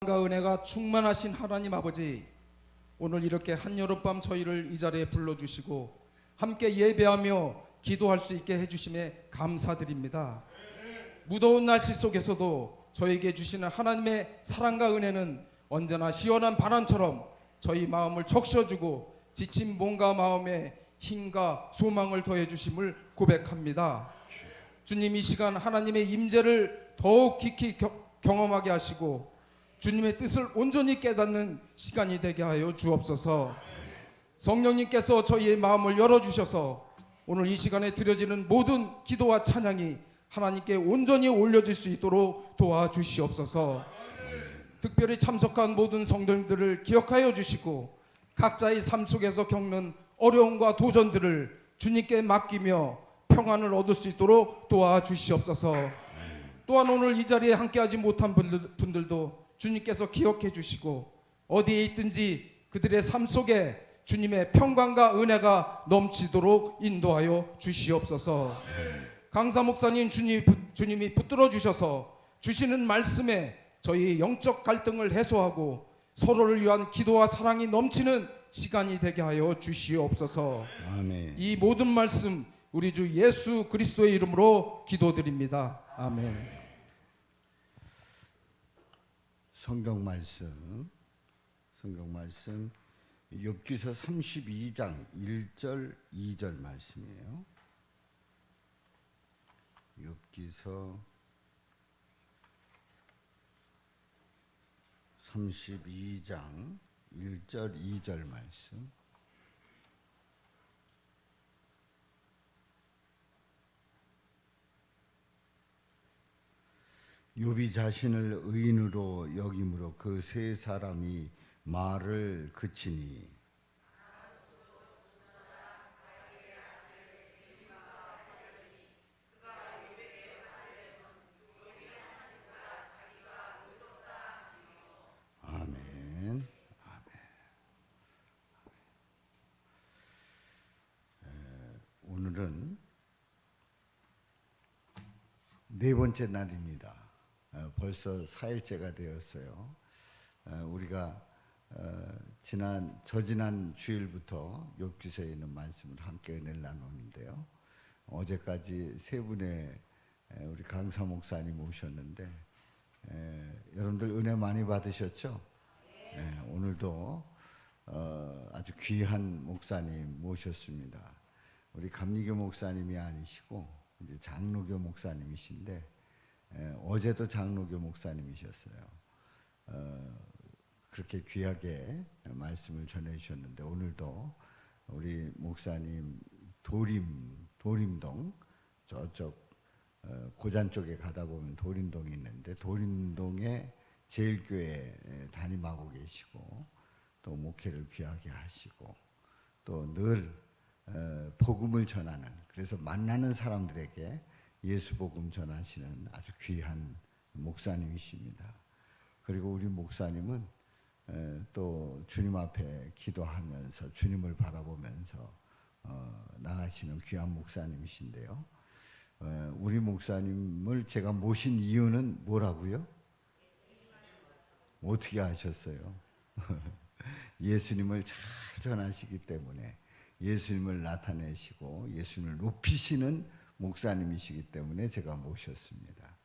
사랑과 은혜가 충만하신 하나님 아버지, 오늘 이렇게 한여름밤 저희를 이 자리에 불러주시고 함께 예배하며 기도할 수 있게 해주심에 감사드립니다. 무더운 날씨 속에서도 저에게 주시는 하나님의 사랑과 은혜는 언제나 시원한 바람처럼 저희 마음을 적셔주고 지친 몸과 마음에 힘과 소망을 더해주심을 고백합니다. 주님, 이 시간 하나님의 임재를 더욱 깊이 경험하게 하시고 주님의 뜻을 온전히 깨닫는 시간이 되게 하여 주옵소서. 성령님께서 저희의 마음을 열어주셔서 오늘 이 시간에 드려지는 모든 기도와 찬양이 하나님께 온전히 올려질 수 있도록 도와주시옵소서. 특별히 참석한 모든 성도님들을 기억하여 주시고 각자의 삶 속에서 겪는 어려움과 도전들을 주님께 맡기며 평안을 얻을 수 있도록 도와주시옵소서. 또한 오늘 이 자리에 함께하지 못한 분들도 주님께서 기억해 주시고 어디에 있든지 그들의 삶 속에 주님의 평강과 은혜가 넘치도록 인도하여 주시옵소서. 강사 목사님, 주님이 붙들어 주셔서 주시는 말씀에 저희 영적 갈등을 해소하고 서로를 위한 기도와 사랑이 넘치는 시간이 되게 하여 주시옵소서. 아멘. 이 모든 말씀 우리 주 예수 그리스도의 이름으로 기도드립니다. 아멘. 성경 말씀 욥기서 32장 1절 2절 말씀이에요. 욥기서 32장 1절 2절 말씀. 욥이 자신을 의인으로 여김으로 그 세 사람이 말을 그치니 아멘. 오늘은 네 번째 날입니다. 벌써 4일째가 되었어요. 우리가 지난 주일부터 욥기서에 있는 말씀을 함께 은혜를 나누는데요. 어제까지 세 분의 우리 강사 목사님 오셨는데 여러분들 은혜 많이 받으셨죠? 오늘도 아주 귀한 목사님 모셨습니다. 우리 감리교 목사님이 아니시고 이제 장로교 목사님이신데 어제도 장로교 목사님이셨어요. 그렇게 귀하게 말씀을 전해주셨는데 오늘도 우리 목사님 도림동 저쪽 고잔 쪽에 가다 보면 도림동이 있는데 도림동에 제일교회 담임하고 계시고 또 목회를 귀하게 하시고 또 늘 복음을 전하는, 그래서 만나는 사람들에게 예수 복음 전하시는 아주 귀한 목사님이십니다. 그리고 우리 목사님은 또 주님 앞에 기도하면서 주님을 바라보면서 나가시는 귀한 목사님이신데요. 우리 목사님을 제가 모신 이유는 뭐라고요? 어떻게 아셨어요? 예수님을 잘 전하시기 때문에, 예수님을 나타내시고 예수님을 높이시는 목사님이시기 때문에 제가 모셨습니다.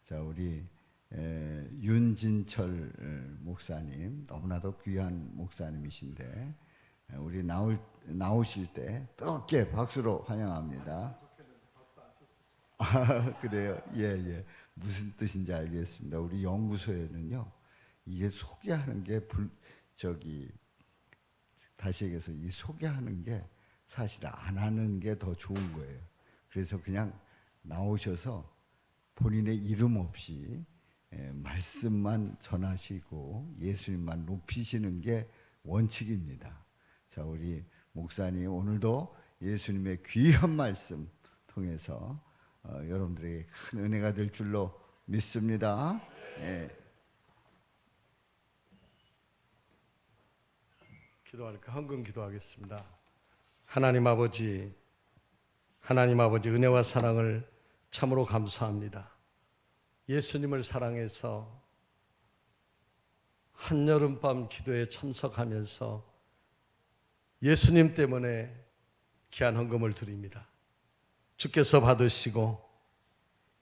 자, 우리 윤진철 목사님, 너무나도 귀한 목사님이신데 우리 나오실 때 뜨겁게 박수로 환영합니다. 아, 그래요? 예. 무슨 뜻인지 알겠습니다. 우리 연구소에는요, 이게 소개하는 게 다시 얘기해서 이 소개하는 게 사실 안 하는 게 더 좋은 거예요. 그래서 그냥 나오셔서 본인의 이름 없이 말씀만 전하시고 예수님만 높이시는 게 원칙입니다. 자, 우리 목사님 오늘도 예수님의 귀한 말씀 통해서 여러분들에게 큰 은혜가 될 줄로 믿습니다. 기도할까? 헌금 기도하겠습니다. 하나님 아버지 은혜와 사랑을 참으로 감사합니다. 예수님을 사랑해서 한여름밤 기도에 참석하면서 예수님 때문에 귀한 헌금을 드립니다. 주께서 받으시고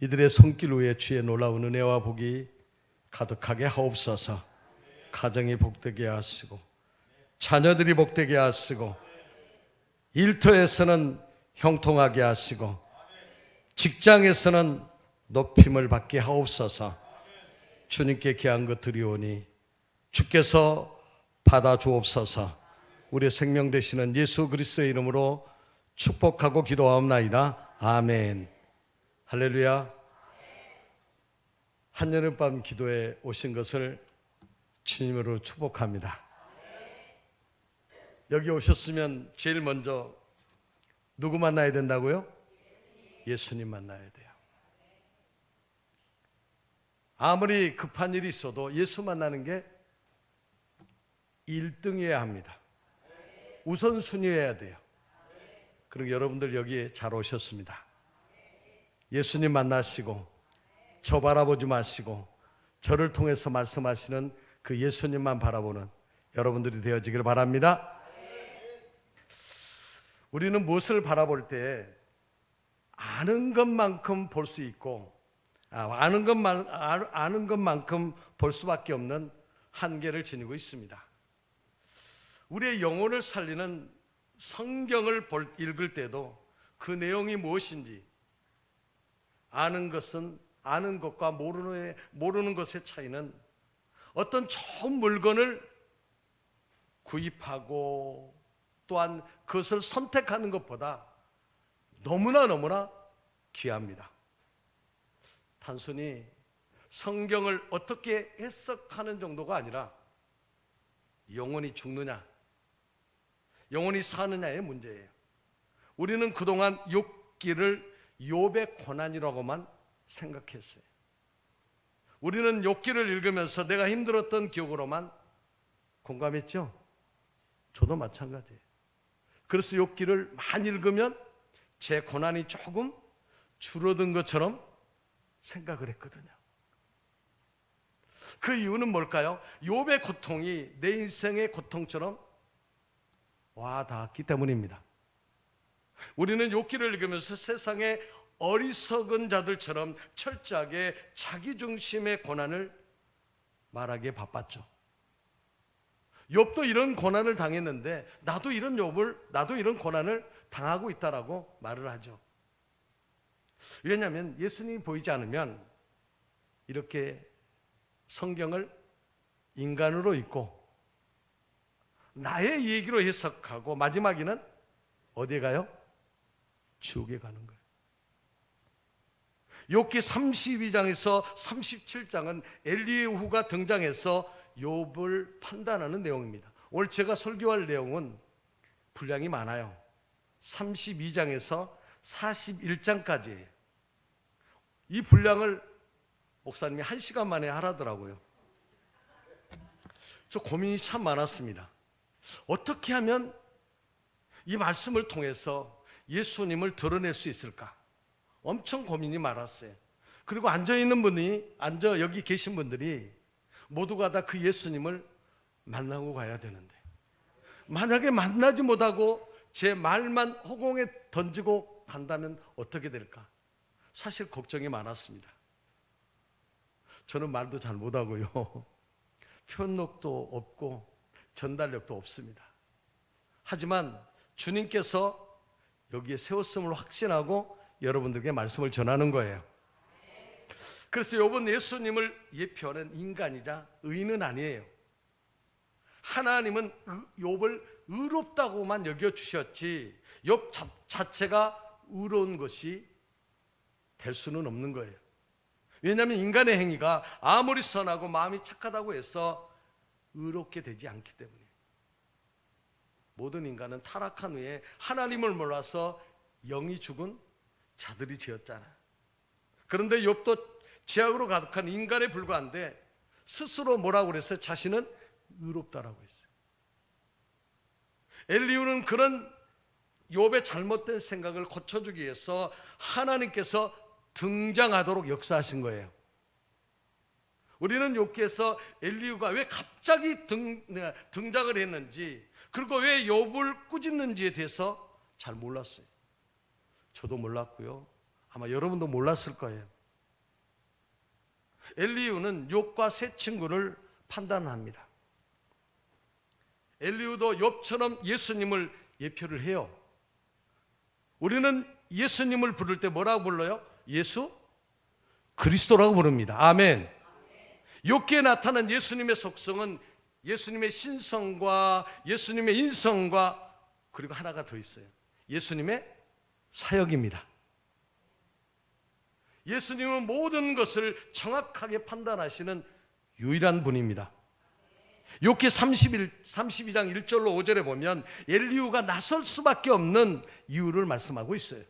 이들의 손길 위에 주의 놀라운 은혜와 복이 가득하게 하옵소서. 가정이 복되게 하시고 자녀들이 복되게 하시고 일터에서는 형통하게 하시고 직장에서는 높임을 받게 하옵소서. 주님께 귀한 것 드리오니 주께서 받아 주옵소서. 우리의 생명 되시는 예수 그리스도의 이름으로 축복하고 기도하옵나이다. 아멘. 할렐루야. 한여름밤 기도에 오신 것을 주님으로 축복합니다. 여기 오셨으면 제일 먼저 누구 만나야 된다고요? 예수님 만나야 돼요. 아무리 급한 일이 있어도 예수 만나는 게 1등이어야 합니다. 우선순위여야 돼요. 그리고 여러분들 여기에 잘 오셨습니다. 예수님 만나시고 저 바라보지 마시고 저를 통해서 말씀하시는 그 예수님만 바라보는 여러분들이 되어지길 바랍니다. 우리는 무엇을 바라볼 때 아는 것만큼 볼 수 있고 아는 것만큼 볼 수밖에 없는 한계를 지니고 있습니다. 우리의 영혼을 살리는 성경을 읽을 때도 그 내용이 무엇인지 아는 것은 아는 것과 모르는 것의 차이는 어떤 좋은 물건을 구입하고 또한 그것을 선택하는 것보다 너무나 귀합니다. 단순히 성경을 어떻게 해석하는 정도가 아니라 영혼이 죽느냐 영혼이 사느냐의 문제예요. 우리는 그동안 욥기를 욥의 고난이라고만 생각했어요. 우리는 욥기를 읽으면서 내가 힘들었던 기억으로만 공감했죠? 저도 마찬가지예요. 그래서 욥기를 많이 읽으면 제 고난이 조금 줄어든 것처럼 생각을 했거든요. 그 이유는 뭘까요? 욥의 고통이 내 인생의 고통처럼 와 닿았기 때문입니다. 우리는 욥기를 읽으면서 세상의 어리석은 자들처럼 철저하게 자기 중심의 고난을 말하기에 바빴죠. 욥도 이런 고난을 당했는데 나도 이런 고난을 당하고 있다라고 말을 하죠. 왜냐하면 예수님이 보이지 않으면 이렇게 성경을 인간으로 읽고 나의 얘기로 해석하고 마지막에는 어디에 가요? 지옥에 가는 거예요. 욥기 32장에서 37장은 엘리야후가 등장해서 욥을 판단하는 내용입니다. 오늘 제가 설교할 내용은 분량이 많아요. 32장에서 41장까지예요. 이 분량을 목사님이 1시간 만에 하라더라고요. 저 고민이 참 많았습니다. 어떻게 하면 이 말씀을 통해서 예수님을 드러낼 수 있을까? 엄청 고민이 많았어요. 그리고 여기 계신 분들이 모두가 다 그 예수님을 만나고 가야 되는데 만약에 만나지 못하고 제 말만 허공에 던지고 간다면 어떻게 될까? 사실 걱정이 많았습니다. 저는 말도 잘 못하고요. 표현력도 없고 전달력도 없습니다. 하지만 주님께서 여기에 세웠음을 확신하고 여러분들에게 말씀을 전하는 거예요. 그래서 욥은 예수님을 예표하는 인간이자 의인은 아니에요. 하나님은 욥을 의롭다고만 여겨주셨지 욥 자체가 의로운 것이 될 수는 없는 거예요. 왜냐하면 인간의 행위가 아무리 선하고 마음이 착하다고 해서 의롭게 되지 않기 때문에 모든 인간은 타락한 후에 하나님을 몰라서 영이 죽은 자들이 지었잖아. 그런데 욥도 죄악으로 가득한 인간에 불과한데 스스로 뭐라고 그랬어요? 자신은 의롭다라고 했어요. 엘리후는 그런 욥의 잘못된 생각을 고쳐주기 위해서 하나님께서 등장하도록 역사하신 거예요. 우리는 욥기에서 엘리후가 왜 갑자기 등장을 했는지, 그리고 왜 욥을 꾸짖는지에 대해서 잘 몰랐어요. 저도 몰랐고요. 아마 여러분도 몰랐을 거예요. 엘리후는 욥과 세 친구를 판단합니다. 엘리후도 욥처럼 예수님을 예표를 해요. 우리는 예수님을 부를 때 뭐라고 불러요? 예수 그리스도라고 부릅니다. 아멘. 욥기에 나타난 예수님의 속성은 예수님의 신성과 예수님의 인성과 그리고 하나가 더 있어요. 예수님의 사역입니다. 예수님은 모든 것을 정확하게 판단하시는 유일한 분입니다. 욥기 32장 1절로 5절에 보면 엘리후가 나설 수밖에 없는 이유를 말씀하고 있어요.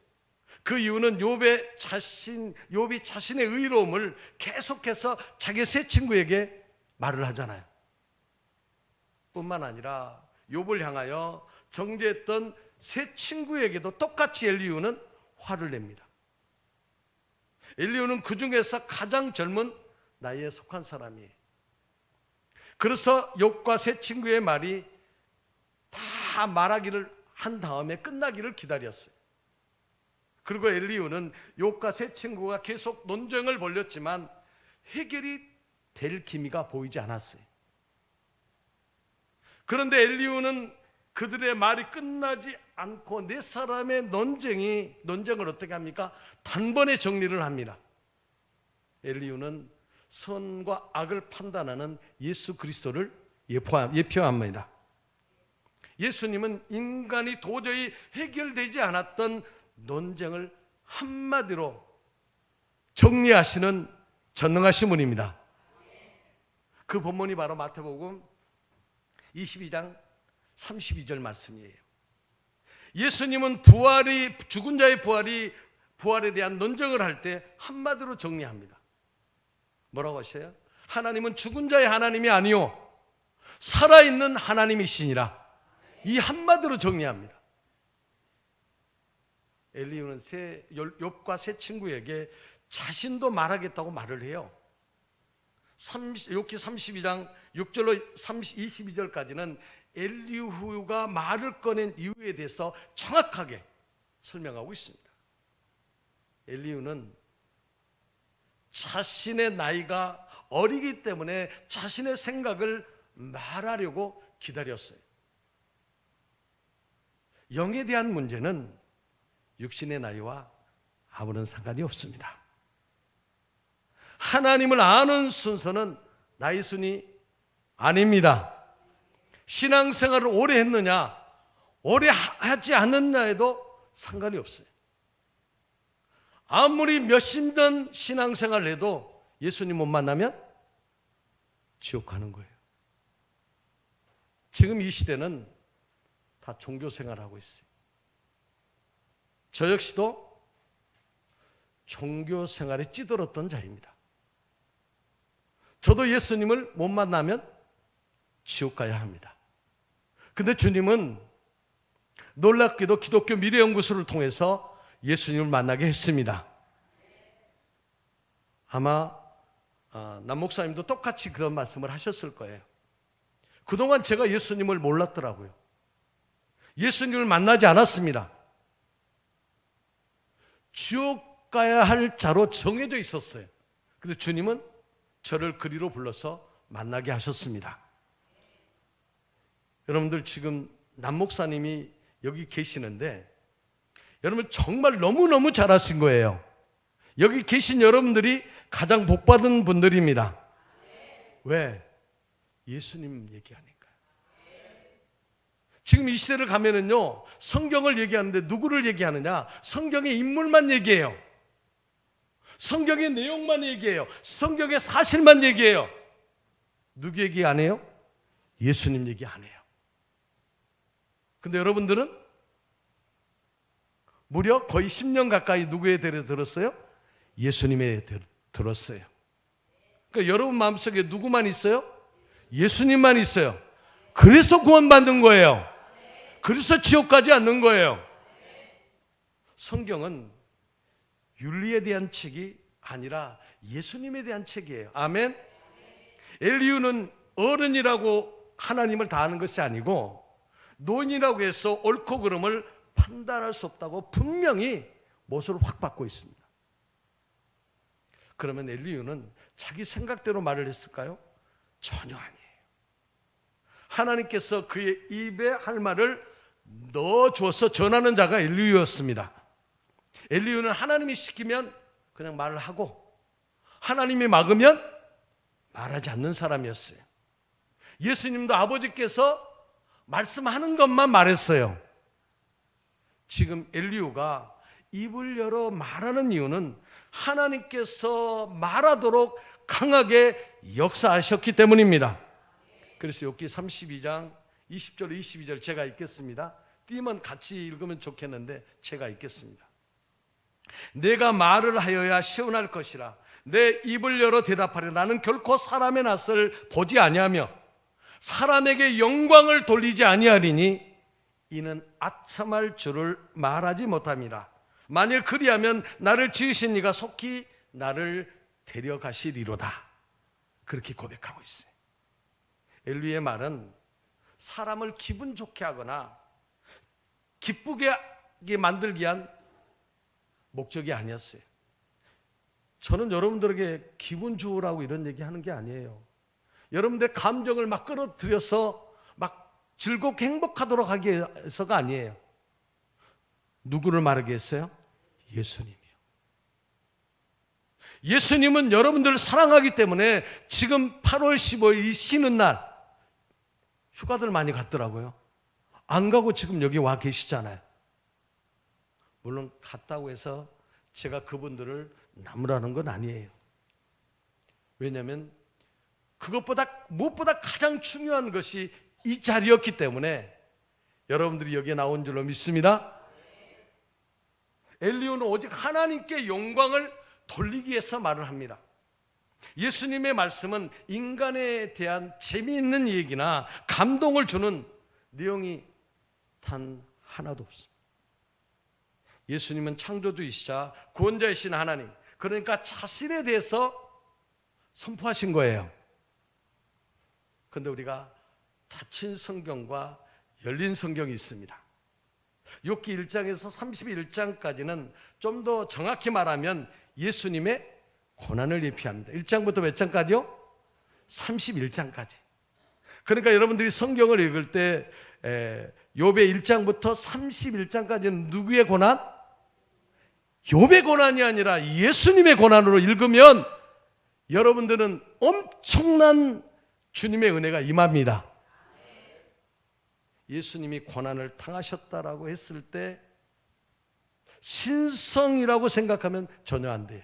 그 이유는 욥이 자신의 의로움을 계속해서 자기 세 친구에게 말을 하잖아요. 뿐만 아니라 욥을 향하여 정죄했던 세 친구에게도 똑같이 엘리후는 화를 냅니다. 엘리후는 그 중에서 가장 젊은 나이에 속한 사람이에요. 그래서 욥과 세 친구의 말이 다 말하기를 한 다음에 끝나기를 기다렸어요. 그리고 엘리후는 욥과 세 친구가 계속 논쟁을 벌였지만 해결이 될 기미가 보이지 않았어요. 그런데 엘리후는 그들의 말이 끝나지 않고 네 사람의 논쟁을 어떻게 합니까? 단번에 정리를 합니다. 엘리후는 선과 악을 판단하는 예수 그리스도를 예표합니다. 예수님은 인간이 도저히 해결되지 않았던 논쟁을 한마디로 정리하시는 전능하신 분입니다. 그 본문이 바로 마태복음 22장 32절 말씀이에요. 예수님은 죽은 자의 부활에 대한 논쟁을 할 때 한마디로 정리합니다. 뭐라고 하셔요? 하나님은 죽은 자의 하나님이 아니요 살아있는 하나님이시니라. 이 한마디로 정리합니다. 엘리후는 욥과 세 친구에게 자신도 말하겠다고 말을 해요. 욥기 32장 6절로 22절까지는 엘리후가 말을 꺼낸 이유에 대해서 정확하게 설명하고 있습니다. 엘리후는 자신의 나이가 어리기 때문에 자신의 생각을 말하려고 기다렸어요. 영에 대한 문제는 육신의 나이와 아무런 상관이 없습니다. 하나님을 아는 순서는 나이 순이 아닙니다. 신앙생활을 오래 했느냐, 오래 하지 않았냐에도 상관이 없어요. 아무리 몇십 년 신앙생활을 해도 예수님 못 만나면 지옥 가는 거예요. 지금 이 시대는 다 종교생활하고 있어요. 저 역시도 종교생활에 찌들었던 자입니다. 저도 예수님을 못 만나면 지옥 가야 합니다. 근데 주님은 놀랍게도 기독교 미래연구소를 통해서 예수님을 만나게 했습니다. 아마 남 목사님도 똑같이 그런 말씀을 하셨을 거예요. 그동안 제가 예수님을 몰랐더라고요. 예수님을 만나지 않았습니다. 지옥 가야 할 자로 정해져 있었어요. 그런데 주님은 저를 그리로 불러서 만나게 하셨습니다. 여러분들 지금 남 목사님이 여기 계시는데 여러분 정말 너무너무 잘하신 거예요. 여기 계신 여러분들이 가장 복받은 분들입니다. 왜? 예수님 얘기하니까요. 지금 이 시대를 가면은요, 성경을 얘기하는데 누구를 얘기하느냐? 성경의 인물만 얘기해요. 성경의 내용만 얘기해요. 성경의 사실만 얘기해요. 누구 얘기 안 해요? 예수님 얘기 안 해요. 근데 여러분들은 무려 거의 10년 가까이 누구에 대해서 들었어요? 예수님에 들었어요. 그러니까 여러분 마음속에 누구만 있어요? 예수님만 있어요. 그래서 구원받는 거예요. 그래서 지옥 가지 않는 거예요. 성경은 윤리에 대한 책이 아니라 예수님에 대한 책이에요. 아멘. 엘리후는 어른이라고 하나님을 다 아는 것이 아니고 노인이라고 해서 옳고 그름을 판단할 수 없다고 분명히 못을 확 받고 있습니다. 그러면 엘리후는 자기 생각대로 말을 했을까요? 전혀 아니에요. 하나님께서 그의 입에 할 말을 넣어주어서 전하는 자가 엘리후였습니다. 엘리후는 하나님이 시키면 그냥 말을 하고 하나님이 막으면 말하지 않는 사람이었어요. 예수님도 아버지께서 말씀하는 것만 말했어요. 지금 엘리후가 입을 열어 말하는 이유는 하나님께서 말하도록 강하게 역사하셨기 때문입니다. 그래서 욥기 32장 20절 22절 제가 읽겠습니다. 띄면 같이 읽으면 좋겠는데 제가 읽겠습니다. 내가 말을 하여야 시원할 것이라 내 입을 열어 대답하려 나는 결코 사람의 낯을 보지 아니하며 사람에게 영광을 돌리지 아니하리니 이는 아첨할 줄을 말하지 못함이라. 만일 그리하면 나를 지으신 이가 속히 나를 데려가시리로다. 그렇게 고백하고 있어요. 엘리후의 말은 사람을 기분 좋게 하거나 기쁘게 만들기 위한 목적이 아니었어요. 저는 여러분들에게 기분 좋으라고 이런 얘기 하는 게 아니에요. 여러분들의 감정을 막 끌어들여서 막 즐겁게 행복하도록 하기 위해서가 아니에요. 누구를 말하게 했어요? 예수님이요. 예수님은 여러분들을 사랑하기 때문에 지금 8월 15일 이 쉬는 날 휴가들 많이 갔더라고요. 안 가고 지금 여기 와 계시잖아요. 물론 갔다고 해서 제가 그분들을 나무라는 건 아니에요. 왜냐하면 무엇보다 가장 중요한 것이 이 자리였기 때문에 여러분들이 여기에 나온 줄로 믿습니다. 엘리후는 오직 하나님께 영광을 돌리기 위해서 말을 합니다. 예수님의 말씀은 인간에 대한 재미있는 얘기나 감동을 주는 내용이 단 하나도 없습니다. 예수님은 창조주이시자 구원자이신 하나님, 그러니까 자신에 대해서 선포하신 거예요. 그런데 우리가 닫힌 성경과 열린 성경이 있습니다. 욥기 1장에서 31장까지는 좀 더 정확히 말하면 예수님의 고난을 예표합니다. 1장부터 몇 장까지요? 31장까지. 그러니까 여러분들이 성경을 읽을 때 욥의 1장부터 31장까지는 누구의 고난? 욥의 고난이 아니라 예수님의 고난으로 읽으면 여러분들은 엄청난 주님의 은혜가 임합니다. 예수님이 고난을 당하셨다라고 했을 때 신성이라고 생각하면 전혀 안 돼요.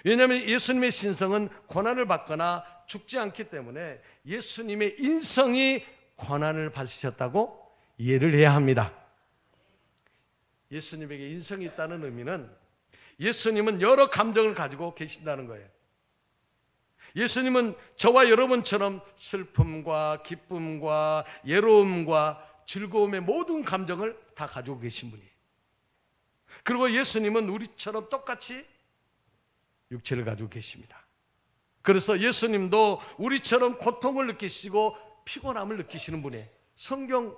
왜냐하면 예수님의 신성은 고난을 받거나 죽지 않기 때문에 예수님의 인성이 고난을 받으셨다고 이해를 해야 합니다. 예수님에게 인성이 있다는 의미는 예수님은 여러 감정을 가지고 계신다는 거예요. 예수님은 저와 여러분처럼 슬픔과 기쁨과 예로움과 즐거움의 모든 감정을 다 가지고 계신 분이에요. 그리고 예수님은 우리처럼 똑같이 육체를 가지고 계십니다. 그래서 예수님도 우리처럼 고통을 느끼시고 피곤함을 느끼시는 분이에요. 성경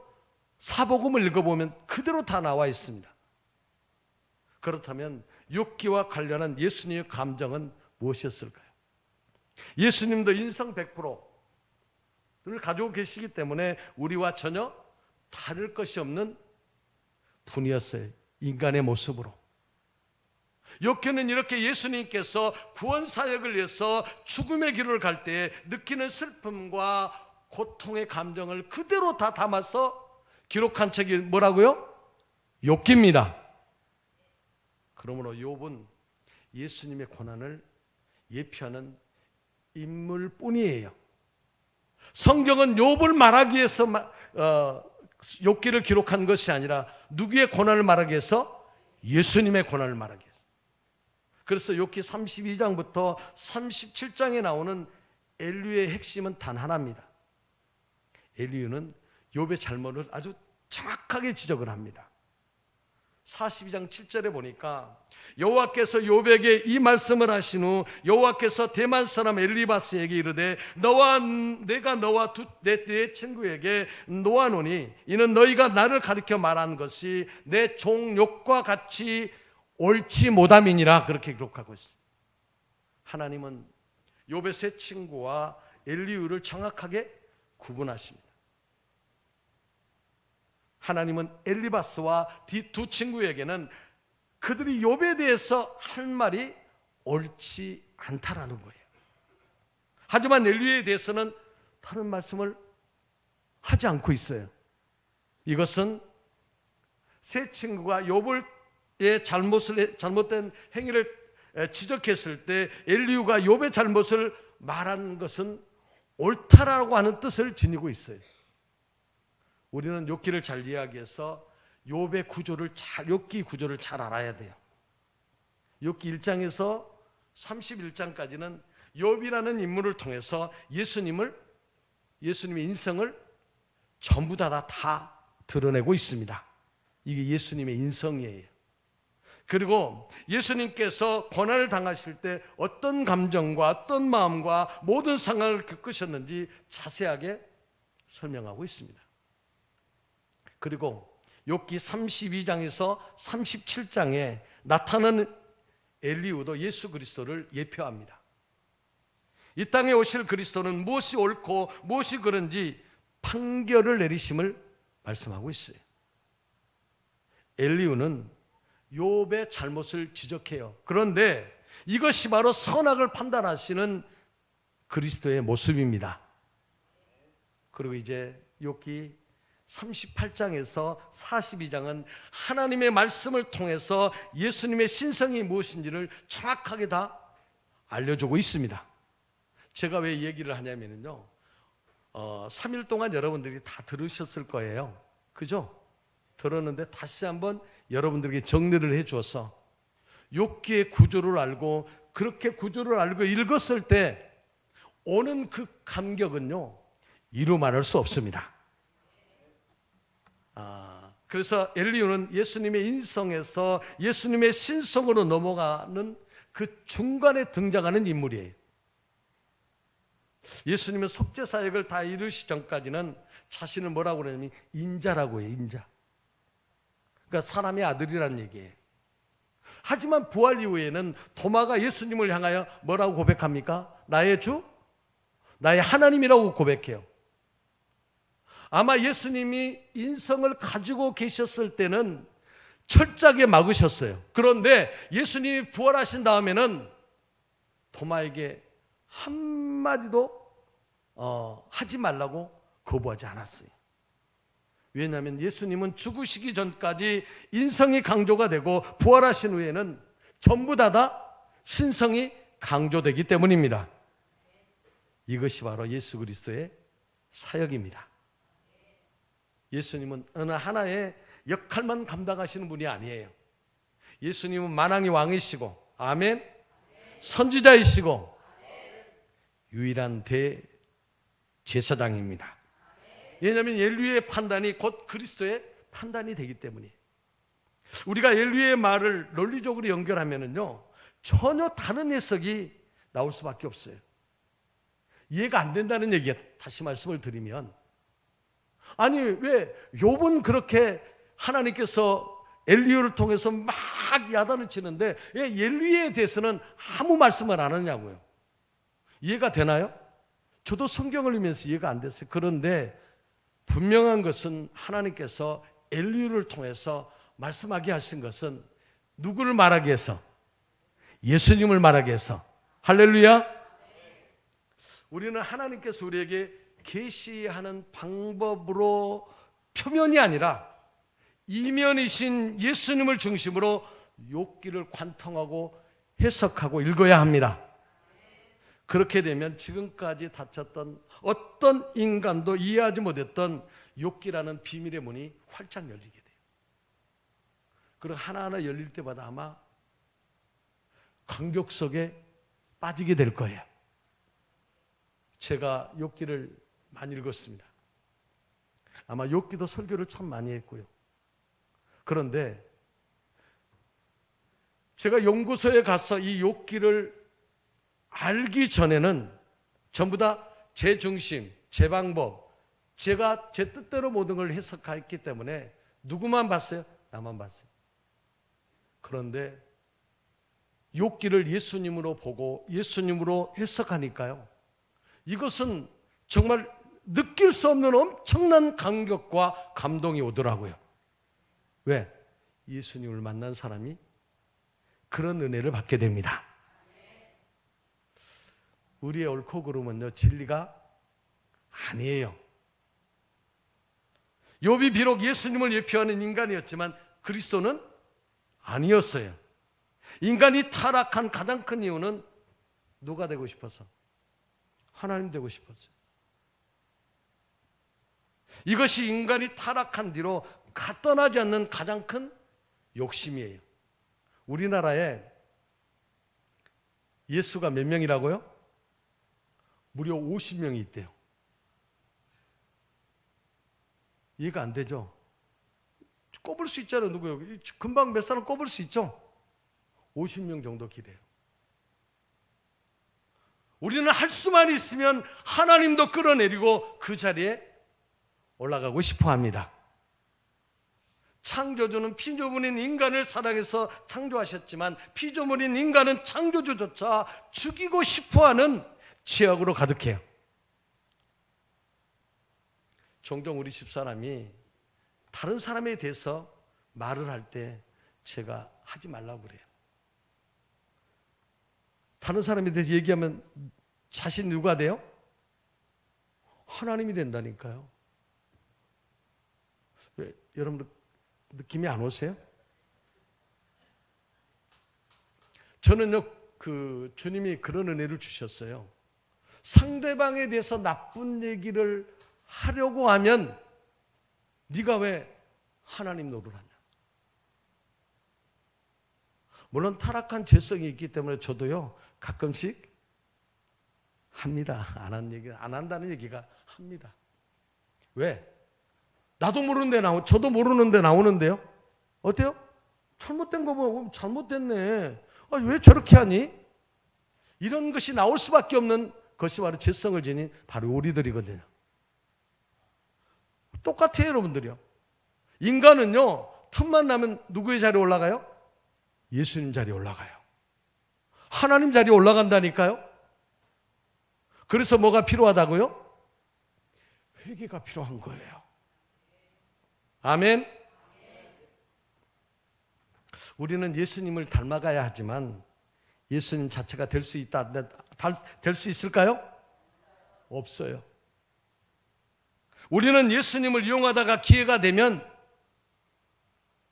사복음을 읽어보면 그대로 다 나와 있습니다. 그렇다면 욥기와 관련한 예수님의 감정은 무엇이었을까요? 예수님도 인성 100%를 가지고 계시기 때문에 우리와 전혀 다를 것이 없는 분이었어요. 인간의 모습으로. 욥기는 이렇게 예수님께서 구원 사역을 위해서 죽음의 길을 갈 때 느끼는 슬픔과 고통의 감정을 그대로 다 담아서 기록한 책이 뭐라고요? 욥기입니다. 그러므로 욥은 예수님의 고난을 예표하는 인물뿐이에요. 성경은 욥을 말하기 위해서 욥기를 기록한 것이 아니라 누구의 고난을 말하기 위해서? 예수님의 고난을 말하기 위해서. 그래서 욥기 32장부터 37장에 나오는 엘리후의 핵심은 단 하나입니다. 엘리후는 욥의 잘못을 아주 정확하게 지적을 합니다. 42장 7절에 보니까 여호와께서 욥에게 이 말씀을 하신 후 여호와께서 대만 사람 엘리바스에게 이르되 내가 너와 내 친구에게 노하노니 이는 너희가 나를 가리켜 말한 것이 내 종 욥과 같이 옳지 못함이니라. 그렇게 기록하고 있습니다. 하나님은 욥의 세 친구와 엘리후를 정확하게 구분하십니다. 하나님은 엘리바스와 두 친구에게는 그들이 욥에 대해서 할 말이 옳지 않다라는 거예요. 하지만 엘리후에 대해서는 다른 말씀을 하지 않고 있어요. 이것은 세 친구가 욥의 잘못된 행위를 지적했을 때 엘리후가 욥의 잘못을 말한 것은 옳다라고 하는 뜻을 지니고 있어요. 우리는 욥기를 잘 이해하기 위해서 욥의 구조를 욥기 구조를 잘 알아야 돼요. 욥기 1장에서 31장까지는 욥이라는 인물을 통해서 예수님의 인성을 전부 다 드러내고 있습니다. 이게 예수님의 인성이에요. 그리고 예수님께서 고난을 당하실 때 어떤 감정과 어떤 마음과 모든 상황을 겪으셨는지 자세하게 설명하고 있습니다. 그리고 욥기 32장에서 37장에 나타나는 엘리후도 예수 그리스도를 예표합니다. 이 땅에 오실 그리스도는 무엇이 옳고 무엇이 그른지 판결을 내리심을 말씀하고 있어요. 엘리후는 욥의 잘못을 지적해요. 그런데 이것이 바로 선악을 판단하시는 그리스도의 모습입니다. 그리고 이제 욥기 38장에서 42장은 하나님의 말씀을 통해서 예수님의 신성이 무엇인지를 정확하게 다 알려주고 있습니다. 제가 왜 이 얘기를 하냐면요, 3일 동안 여러분들이 다 들으셨을 거예요. 그죠? 들었는데 다시 한번 여러분들에게 정리를 해주어서 욥기의 구조를 알고 그렇게 구조를 알고 읽었을 때 오는 그 감격은요, 이루 말할 수 없습니다. 그래서 엘리후는 예수님의 인성에서 예수님의 신성으로 넘어가는 그 중간에 등장하는 인물이에요. 예수님은 속죄사역을 다 이루시기 전까지는 자신을 뭐라고 그러냐면 인자라고 해요. 인자. 그러니까 사람의 아들이라는 얘기예요. 하지만 부활 이후에는 도마가 예수님을 향하여 뭐라고 고백합니까? 나의 주, 나의 하나님이라고 고백해요. 아마 예수님이 인성을 가지고 계셨을 때는 철저하게 막으셨어요. 그런데 예수님이 부활하신 다음에는 도마에게 한마디도 하지 말라고 거부하지 않았어요. 왜냐하면 예수님은 죽으시기 전까지 인성이 강조가 되고 부활하신 후에는 전부 다 신성이 강조되기 때문입니다. 이것이 바로 예수 그리스도의 사역입니다. 예수님은 어느 하나의 역할만 감당하시는 분이 아니에요. 예수님은 만왕의 왕이시고, 아멘, 선지자이시고 유일한 대제사장입니다. 왜냐하면 엘리후의 판단이 곧 그리스도의 판단이 되기 때문이에요. 우리가 엘리후의 말을 논리적으로 연결하면은요, 전혀 다른 해석이 나올 수밖에 없어요. 이해가 안 된다는 얘기에 다시 말씀을 드리면, 아니 왜 욥은 그렇게 하나님께서 엘리후를 통해서 막 야단을 치는데 왜 엘리후에 대해서는 아무 말씀을 안 하냐고요. 이해가 되나요? 저도 성경을 읽으면서 이해가 안 됐어요. 그런데 분명한 것은 하나님께서 엘리후를 통해서 말씀하게 하신 것은 누구를 말하기 위해서? 예수님을 말하기 위해서. 할렐루야. 우리는 하나님께서 우리에게 계시하는 방법으로 표면이 아니라 이면이신 예수님을 중심으로 욥기를 관통하고 해석하고 읽어야 합니다. 그렇게 되면 지금까지 닫혔던 어떤 인간도 이해하지 못했던 욥기라는 비밀의 문이 활짝 열리게 돼요. 그리고 하나하나 열릴 때마다 아마 감격 속에 빠지게 될 거예요. 제가 욥기를 많이 읽었습니다. 아마 욥기도 설교를 참 많이 했고요. 그런데 제가 연구소에 가서 이 욥기를 알기 전에는 전부 다 제 중심, 제 방법, 제가 제 뜻대로 모든 걸 해석했기 때문에 누구만 봤어요? 나만 봤어요. 그런데 욥기를 예수님으로 보고 예수님으로 해석하니까요, 이것은 정말 느낄 수 없는 엄청난 감격과 감동이 오더라고요. 왜? 예수님을 만난 사람이 그런 은혜를 받게 됩니다. 우리의 옳고 그름은요, 진리가 아니에요. 욥이 비록 예수님을 예표하는 인간이었지만 그리스도는 아니었어요. 인간이 타락한 가장 큰 이유는 누가 되고 싶어서? 하나님 되고 싶었어요. 이것이 인간이 타락한 뒤로 떠나지 않는 가장 큰 욕심이에요. 우리나라에 예수가 몇 명이라고요? 무려 50명이 있대요. 이해가 안 되죠? 꼽을 수 있잖아요. 누구요? 금방 몇 사람 꼽을 수 있죠? 50명 정도 기래요. 우리는 할 수만 있으면 하나님도 끌어내리고 그 자리에 올라가고 싶어 합니다. 창조주는 피조물인 인간을 사랑해서 창조하셨지만 피조물인 인간은 창조주조차 죽이고 싶어하는 지역으로 가득해요. 종종 우리 집사람이 다른 사람에 대해서 말을 할 때 제가 하지 말라고 그래요. 다른 사람에 대해서 얘기하면 자신이 누가 돼요? 하나님이 된다니까요. 왜, 여러분들 느낌이 안 오세요? 저는요, 주님이 그런 은혜를 주셨어요. 상대방에 대해서 나쁜 얘기를 하려고 하면 네가 왜 하나님 노를 하냐. 물론 타락한 죄성이 있기 때문에 저도요 가끔씩 합니다. 안 한다는 얘기가 합니다. 왜? 나도 모르는데 저도 모르는데 나오는데요. 어때요? 잘못된 거 보면 잘못됐네. 왜 저렇게 하니? 이런 것이 나올 수밖에 없는 것이 바로 죄성을 지닌 바로 우리들이거든요. 똑같아요, 여러분들이요. 인간은요, 틈만 나면 누구의 자리에 올라가요? 예수님 자리에 올라가요. 하나님 자리에 올라간다니까요. 그래서 뭐가 필요하다고요? 회개가 필요한 거예요. 아멘. 우리는 예수님을 닮아가야 하지만 예수님 자체가 될 수 있다. 될 수 있을까요? 없어요. 우리는 예수님을 이용하다가 기회가 되면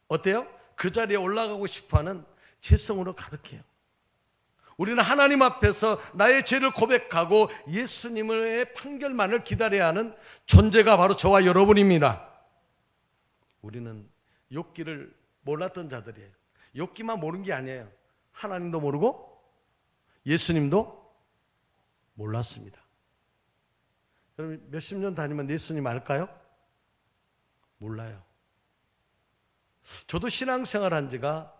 어때요? 그 자리에 올라가고 싶어하는 죄성으로 가득해요. 우리는 하나님 앞에서 나의 죄를 고백하고 예수님의 판결만을 기다려야 하는 존재가 바로 저와 여러분입니다. 우리는 욥기를 몰랐던 자들이에요. 욥기만 모르는 게 아니에요. 하나님도 모르고 예수님도 몰랐습니다. 여러분 몇십 년 다니면 예수님 알까요? 몰라요. 저도 신앙생활 한 지가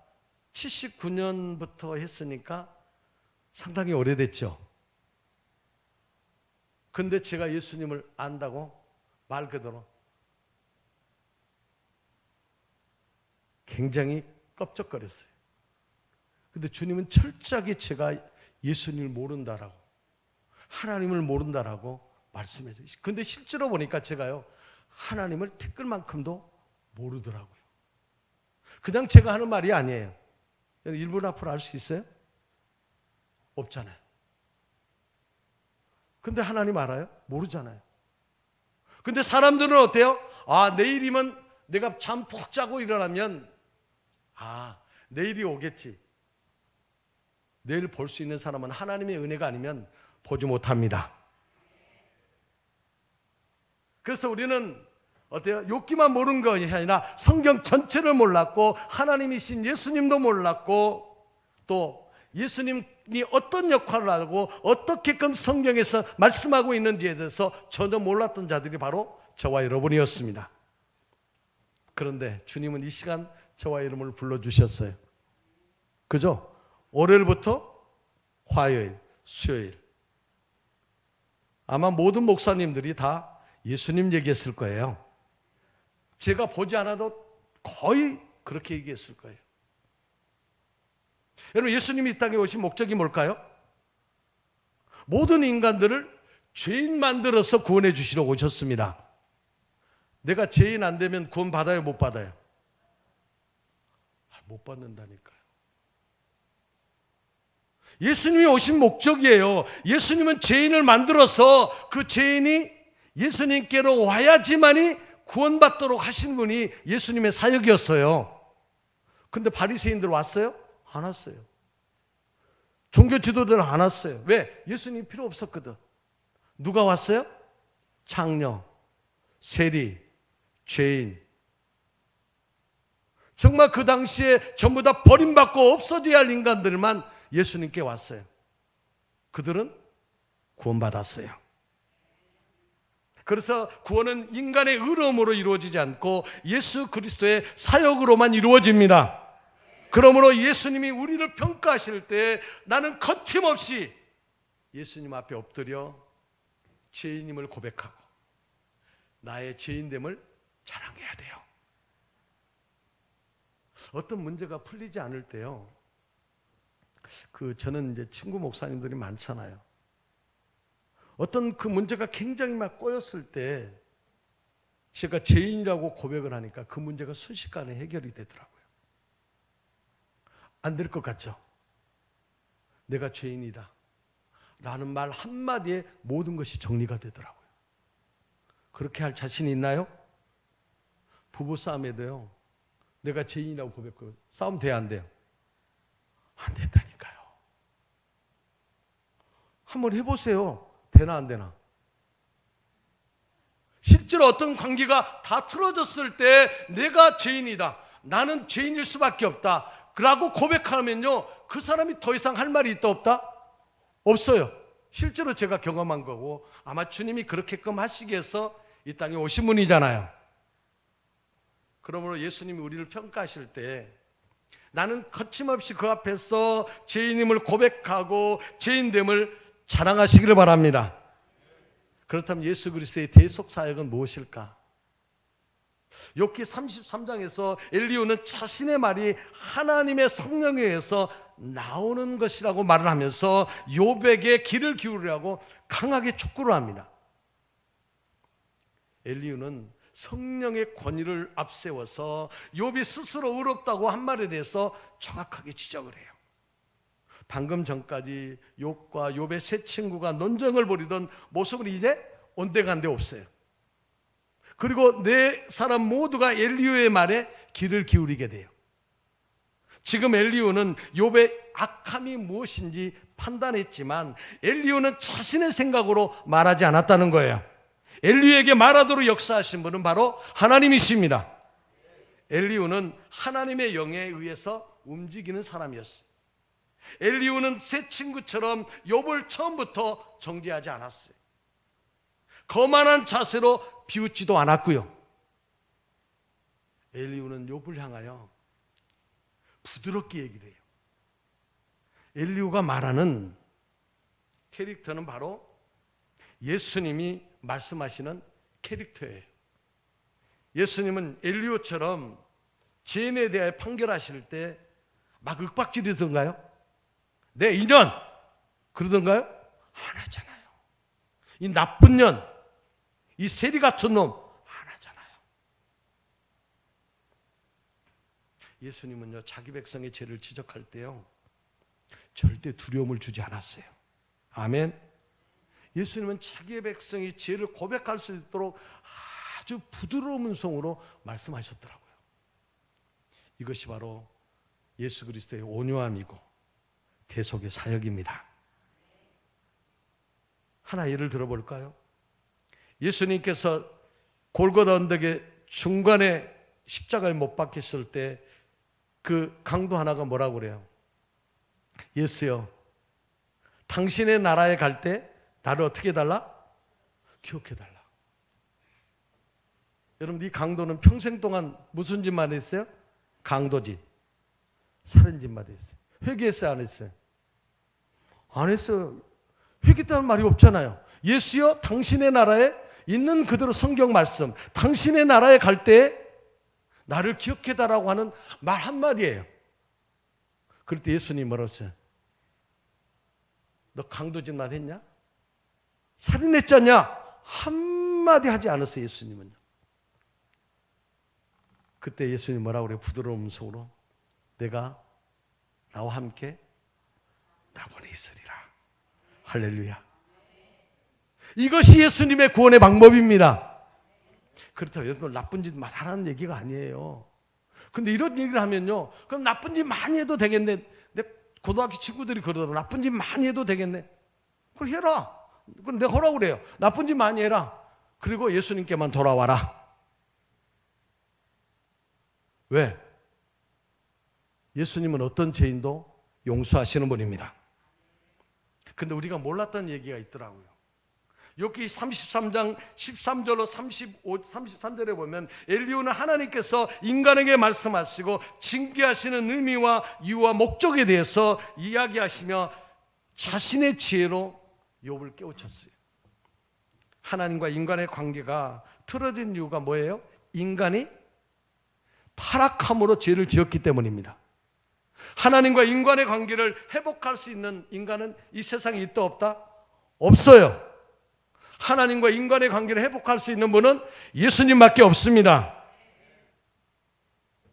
79년부터 했으니까 상당히 오래됐죠. 근데 제가 예수님을 안다고 말 그대로 굉장히 껍적거렸어요. 근데 주님은 철저하게 제가 예수님을 모른다라고, 하나님을 모른다라고 말씀해 주시죠. 근데 실제로 보니까 제가요, 하나님을 티끌만큼도 모르더라고요. 그냥 제가 하는 말이 아니에요. 1분 앞으로 알 수 있어요? 없잖아요. 근데 하나님 알아요? 모르잖아요. 근데 사람들은 어때요? 내일이면 내가 잠 푹 자고 일어나면 내일이 오겠지. 내일 볼 수 있는 사람은 하나님의 은혜가 아니면 보지 못합니다. 그래서 우리는 어때요? 욥기만 모르는 것이 아니라 성경 전체를 몰랐고 하나님이신 예수님도 몰랐고 또 예수님이 어떤 역할을 하고 어떻게끔 성경에서 말씀하고 있는지에 대해서 전혀 몰랐던 자들이 바로 저와 여러분이었습니다. 그런데 주님은 이 시간 저와 여러분을 불러주셨어요. 그죠? 월요일부터 화요일, 수요일. 아마 모든 목사님들이 다 예수님 얘기했을 거예요. 제가 보지 않아도 거의 그렇게 얘기했을 거예요. 여러분, 예수님이 이 땅에 오신 목적이 뭘까요? 모든 인간들을 죄인 만들어서 구원해 주시러 오셨습니다. 내가 죄인 안 되면 구원 받아요, 못 받아요? 못 받는다니까요. 예수님이 오신 목적이에요. 예수님은 죄인을 만들어서 그 죄인이 예수님께로 와야지만이 구원받도록 하신 분이 예수님의 사역이었어요. 근데 바리새인들 왔어요? 안 왔어요. 종교 지도자들은 안 왔어요. 왜? 예수님 필요 없었거든. 누가 왔어요? 창녀, 세리, 죄인. 정말 그 당시에 전부 다 버림받고 없어져야 할 인간들만 예수님께 왔어요. 그들은 구원받았어요. 그래서 구원은 인간의 의로움으로 이루어지지 않고 예수 그리스도의 사역으로만 이루어집니다. 그러므로 예수님이 우리를 평가하실 때 나는 거침없이 예수님 앞에 엎드려 죄인임을 고백하고 나의 죄인됨을 자랑해야 돼요. 어떤 문제가 풀리지 않을 때요, 저는 이제 친구 목사님들이 많잖아요. 어떤 그 문제가 굉장히 막 꼬였을 때 제가 죄인이라고 고백을 하니까 그 문제가 순식간에 해결이 되더라고요. 안 될 것 같죠? 내가 죄인이다 라는 말 한마디에 모든 것이 정리가 되더라고요. 그렇게 할 자신이 있나요? 부부싸움에도요, 내가 죄인이라고 고백하고 싸움 돼야 안 돼요? 안 된다니까요. 한번 해보세요. 되나 안 되나? 실제로 어떤 관계가 다 틀어졌을 때 내가 죄인이다, 나는 죄인일 수밖에 없다 라고 고백하면요, 그 사람이 더 이상 할 말이 있다 없다? 없어요. 실제로 제가 경험한 거고 아마 주님이 그렇게끔 하시기 위해서 이 땅에 오신 분이잖아요. 그러므로 예수님이 우리를 평가하실 때 나는 거침없이 그 앞에서 죄인임을 고백하고 죄인됨을 자랑하시기를 바랍니다. 그렇다면 예수 그리스도의 대속 사역은 무엇일까? 욥기 33장에서 엘리후는 자신의 말이 하나님의 성령에 의해서 나오는 것이라고 말을 하면서 욥에게 귀를 기울이라고 강하게 촉구를 합니다. 엘리후는 성령의 권위를 앞세워서 욥이 스스로 의롭다고 한 말에 대해서 정확하게 지적을 해요. 방금 전까지 욥과 욥의 세 친구가 논쟁을 벌이던 모습은 이제 온데간데 없어요. 그리고 네 사람 모두가 엘리후의 말에 귀를 기울이게 돼요. 지금 엘리후는 욥의 악함이 무엇인지 판단했지만 엘리후는 자신의 생각으로 말하지 않았다는 거예요. 엘리후에게 말하도록 역사하신 분은 바로 하나님이십니다. 엘리후는 하나님의 영에 의해서 움직이는 사람이었어요. 엘리후는 세 친구처럼 욥을 처음부터 정죄하지 않았어요. 거만한 자세로 비웃지도 않았고요. 엘리후는 욥을 향하여 부드럽게 얘기를 해요. 엘리후가 말하는 캐릭터는 바로 예수님이 말씀하시는 캐릭터예요. 예수님은 엘리후처럼 죄인에 대해 판결하실 때 막 윽박지르던가요? 내 인연 그러던가요? 안 하잖아요. 이 나쁜 년, 이 세리 같은 놈 안 하잖아요. 예수님은요, 자기 백성의 죄를 지적할 때요 절대 두려움을 주지 않았어요. 아멘. 예수님은 자기의 백성이 죄를 고백할 수 있도록 아주 부드러운 음성으로 말씀하셨더라고요. 이것이 바로 예수 그리스도의 온유함이고 대속의 사역입니다. 하나 예를 들어볼까요? 예수님께서 골고다 언덕의 중간에 십자가에 못 박혔을 때 그 강도 하나가 뭐라고 그래요? 예수여, 당신의 나라에 갈 때 나를 어떻게 해달라? 기억해달라. 여러분, 이 강도는 평생 동안 무슨 짓만 했어요? 강도짓, 살인짓만 했어요. 회개했어요, 안 했어요? 안 했어요. 회개했다는 말이 없잖아요. 예수여, 당신의 나라에 있는 그대로 성경 말씀, 당신의 나라에 갈 때 나를 기억해달라고 하는 말 한마디예요. 그럴 때 예수님 뭐라고 했어요? 너 강도짓만 했냐? 살인했잖냐? 한마디 하지 않았어요, 예수님은요. 그때 예수님 뭐라고 그래요? 부드러운 음성으로 내가 나와 함께 낙원에 있으리라. 할렐루야. 이것이 예수님의 구원의 방법입니다. 그렇다고 여러분 나쁜 짓 말하라는 얘기가 아니에요. 근데 이런 얘기를 하면요, 그럼 나쁜 짓 많이 해도 되겠네. 내 고등학교 친구들이 그러더라고. 나쁜 짓 많이 해도 되겠네. 그럼 해라. 그럼 내가 하라고 그래요. 나쁜 짓 많이 해라. 그리고 예수님께만 돌아와라. 왜? 예수님은 어떤 죄인도 용서하시는 분입니다. 근데 우리가 몰랐던 얘기가 있더라고요. 여기 33장 13절로 33절에 보면 엘리야는 하나님께서 인간에게 말씀하시고 징계하시는 의미와 이유와 목적에 대해서 이야기하시며 자신의 지혜로 욥을 깨우쳤어요. 하나님과 인간의 관계가 틀어진 이유가 뭐예요? 인간이 타락함으로 죄를 지었기 때문입니다. 하나님과 인간의 관계를 회복할 수 있는 인간은 이 세상에 있다 없다? 없어요. 하나님과 인간의 관계를 회복할 수 있는 분은 예수님밖에 없습니다.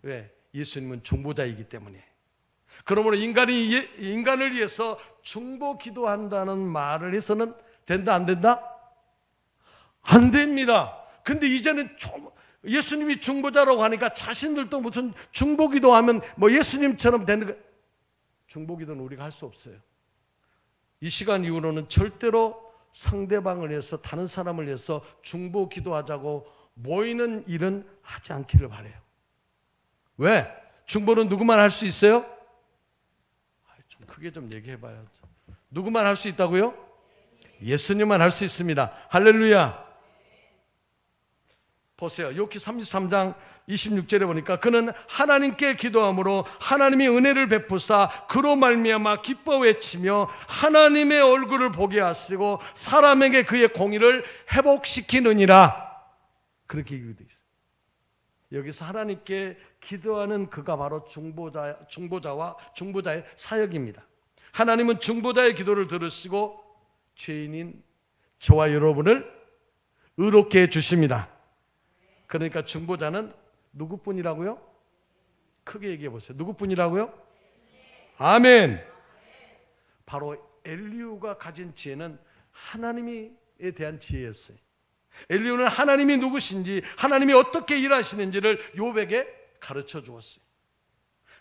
왜? 예수님은 중보자이기 때문에. 그러므로 인간을 위해서 중보 기도한다는 말을 해서는 된다 안 된다? 안 됩니다. 근데 이제는 예수님이 중보자라고 하니까 자신들도 무슨 중보 기도하면 뭐 예수님처럼 되는 거. 중보 기도는 우리가 할 수 없어요. 이 시간 이후로는 절대로 상대방을 위해서 다른 사람을 위해서 중보 기도하자고 모이는 일은 하지 않기를 바라요. 왜? 중보는 누구만 할 수 있어요? 좀 크게 좀 얘기해 봐요. 누구만 할 수 있다고요? 예수님만 할 수 있습니다. 할렐루야. 보세요. 욥기 33장 26절에 보니까 그는 하나님께 기도함으로 하나님이 은혜를 베푸사 그로 말미암아 기뻐 외치며 하나님의 얼굴을 보게 하시고 사람에게 그의 공의를 회복시키느니라. 그렇게 얘기되어 있어요. 여기서 하나님께 기도하는 그가 바로 중보자와 중보자의 사역입니다. 하나님은 중보자의 기도를 들으시고 죄인인 저와 여러분을 의롭게 해주십니다. 그러니까 중보자는 누구뿐이라고요? 크게 얘기해 보세요. 누구뿐이라고요? 아멘. 바로 엘리야가 가진 지혜는 하나님에 대한 지혜였어요. 엘리야는 하나님이 누구신지, 하나님이 어떻게 일하시는지를 욥에게 가르쳐 주었어요.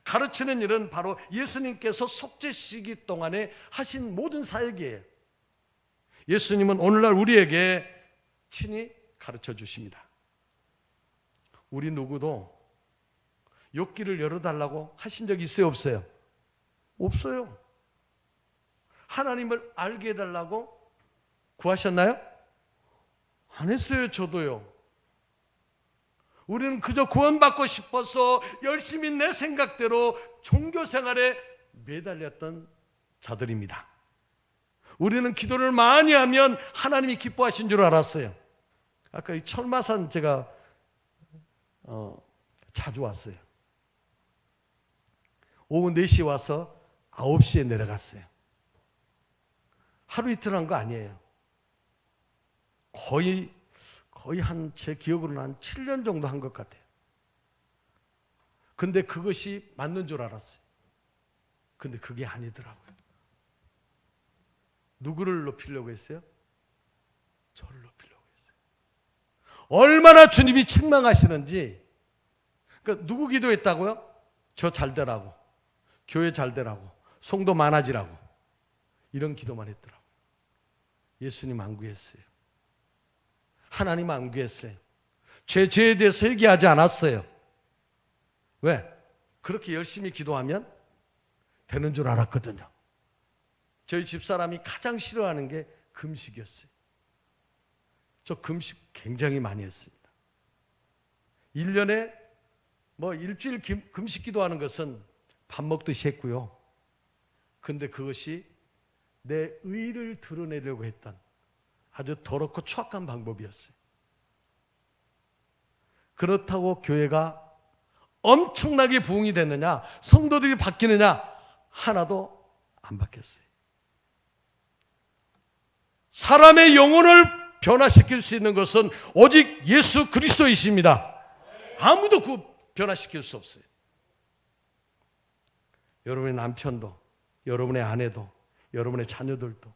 가르치는 일은 바로 예수님께서 속죄 시기 동안에 하신 모든 사역이에요. 예수님은 오늘날 우리에게 친히 가르쳐 주십니다. 우리 누구도 욥기를 열어달라고 하신 적이 있어요, 없어요? 없어요. 하나님을 알게 해달라고 구하셨나요? 안 했어요, 저도요. 우리는 그저 구원받고 싶어서 열심히 내 생각대로 종교 생활에 매달렸던 자들입니다. 우리는 기도를 많이 하면 하나님이 기뻐하신 줄 알았어요. 아까 이 철마산 제가 자주 왔어요. 오후 4시에 와서 9시에 내려갔어요. 하루 이틀 한 거 아니에요. 거의 제 기억으로는 한 7년 정도 한 것 같아요. 근데 그것이 맞는 줄 알았어요. 근데 그게 아니더라고요. 누구를 높이려고 했어요? 저를 높이려고 했어요. 얼마나 주님이 책망하시는지. 그러니까 누구 기도했다고요? 저 잘 되라고, 교회 잘 되라고, 성도 많아지라고, 이런 기도만 했더라고요. 예수님 안 구했어요. 하나님 안 구했어요. 죄에 대해서 회개하지 않았어요. 왜? 그렇게 열심히 기도하면 되는 줄 알았거든요. 저희 집사람이 가장 싫어하는 게 금식이었어요. 저 금식 굉장히 많이 했습니다. 1년에 일주일 금식 기도하는 것은 밥 먹듯이 했고요. 근데 그것이 내 의를 드러내려고 했던 아주 더럽고 추악한 방법이었어요. 그렇다고 교회가 엄청나게 부흥이 됐느냐, 성도들이 바뀌느냐, 하나도 안 바뀌었어요. 사람의 영혼을 변화시킬 수 있는 것은 오직 예수 그리스도이십니다. 아무도 그 변화시킬 수 없어요. 여러분의 남편도, 여러분의 아내도, 여러분의 자녀들도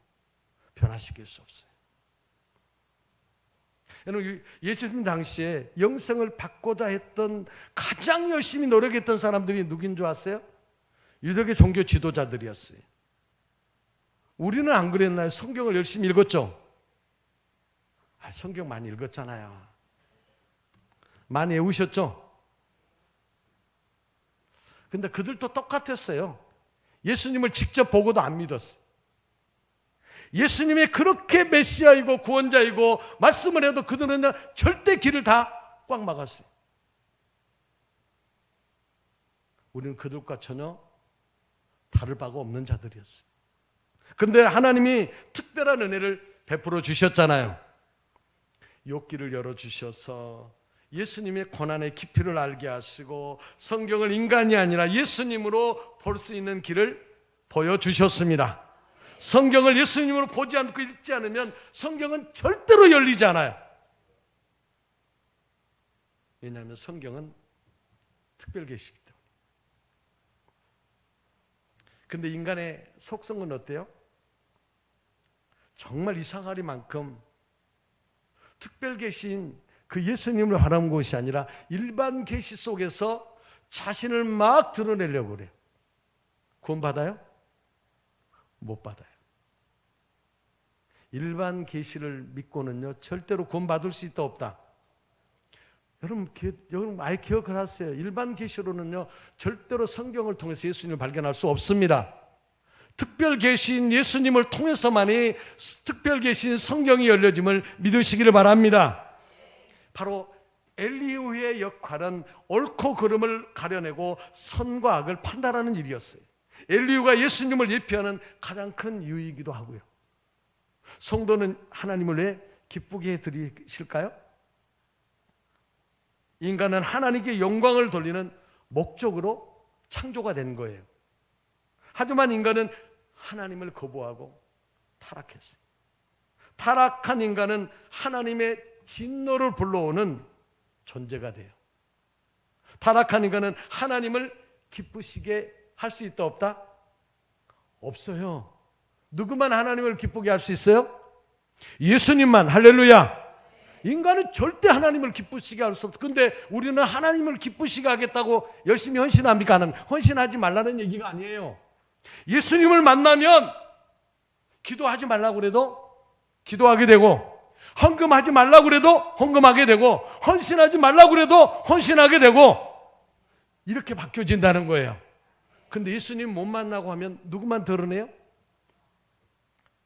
변화시킬 수 없어요. 여러분, 예수님 당시에 영생을 받고자 했던 가장 열심히 노력했던 사람들이 누구인 줄 아세요? 유대교 종교 지도자들이었어요. 우리는 안 그랬나요? 성경을 열심히 읽었죠? 성경 많이 읽었잖아요. 많이 외우셨죠? 근데 그들도 똑같았어요. 예수님을 직접 보고도 안 믿었어요. 예수님이 그렇게 메시아이고 구원자이고 말씀을 해도 그들은 절대 길을 다 꽉 막았어요. 우리는 그들과 전혀 다를 바가 없는 자들이었어요. 그런데 하나님이 특별한 은혜를 베풀어 주셨잖아요. 욥기를 열어주셔서 예수님의 고난의 깊이를 알게 하시고 성경을 인간이 아니라 예수님으로 볼 수 있는 길을 보여주셨습니다. 성경을 예수님으로 보지 않고 읽지 않으면 성경은 절대로 열리지 않아요. 왜냐하면 성경은 특별 계시기 때문에. 근데 인간의 속성은 어때요? 정말 이상하리만큼 특별 계시인 그 예수님을 바라는 것이 아니라 일반 계시 속에서 자신을 막 드러내려고 그래요. 구원받아요? 못 받아요. 일반 계시를 믿고는요 절대로 구원받을 수 있다 없다. 여러분 아예 기억을 하세요. 일반 계시로는요 절대로 성경을 통해서 예수님을 발견할 수 없습니다. 특별 계시인 예수님을 통해서만이 특별 계시인 성경이 열려짐을 믿으시기를 바랍니다. 바로 엘리후의 역할은 옳고 그름을 가려내고 선과 악을 판단하는 일이었어요. 엘리후가 예수님을 예표하는 가장 큰 이유이기도 하고요. 성도는 하나님을 왜 기쁘게 해드리실까요? 인간은 하나님께 영광을 돌리는 목적으로 창조가 된 거예요. 하지만 인간은 하나님을 거부하고 타락했어요. 타락한 인간은 하나님의 진노를 불러오는 존재가 돼요. 타락한 인간은 하나님을 기쁘시게 할 수 있다 없다? 없어요. 누구만 하나님을 기쁘게 할 수 있어요? 예수님만. 할렐루야. 인간은 절대 하나님을 기쁘시게 할 수 없어. 근데 우리는 하나님을 기쁘시게 하겠다고 열심히 헌신합니까? 헌신하지 말라는 얘기가 아니에요. 예수님을 만나면 기도하지 말라고 그래도 기도하게 되고, 헌금하지 말라고 그래도 헌금하게 되고, 헌신하지 말라고 그래도 헌신하게 되고, 이렇게 바뀌어진다는 거예요. 근데 예수님 못 만나고 하면 누구만 드러내요?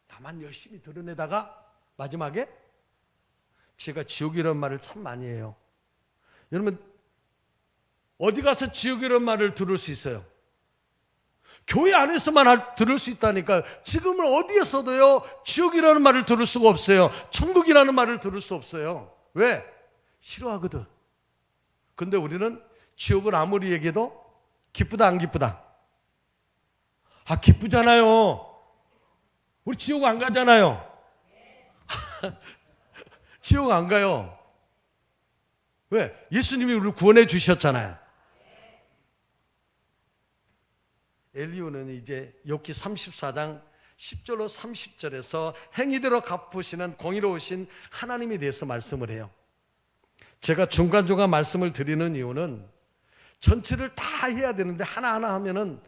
나만 열심히 드러내다가 마지막에 제가 지옥이라는 말을 참 많이 해요. 여러분 어디 가서 지옥이라는 말을 들을 수 있어요? 교회 안에서만 들을 수 있다니까요. 지금은 어디에서도요 지옥이라는 말을 들을 수가 없어요. 천국이라는 말을 들을 수 없어요. 왜? 싫어하거든. 근데 우리는 지옥을 아무리 얘기해도 기쁘다 안 기쁘다? 기쁘잖아요. 우리 지옥 안 가잖아요. 지옥 안 가요. 왜? 예수님이 우리를 구원해 주셨잖아요. 엘리후는 이제 욥기 34장 10절로 30절에서 행위대로 갚으시는 공의로우신 하나님에 대해서 말씀을 해요. 제가 중간중간 말씀을 드리는 이유는 전체를 다 해야 되는데 하나하나 하면은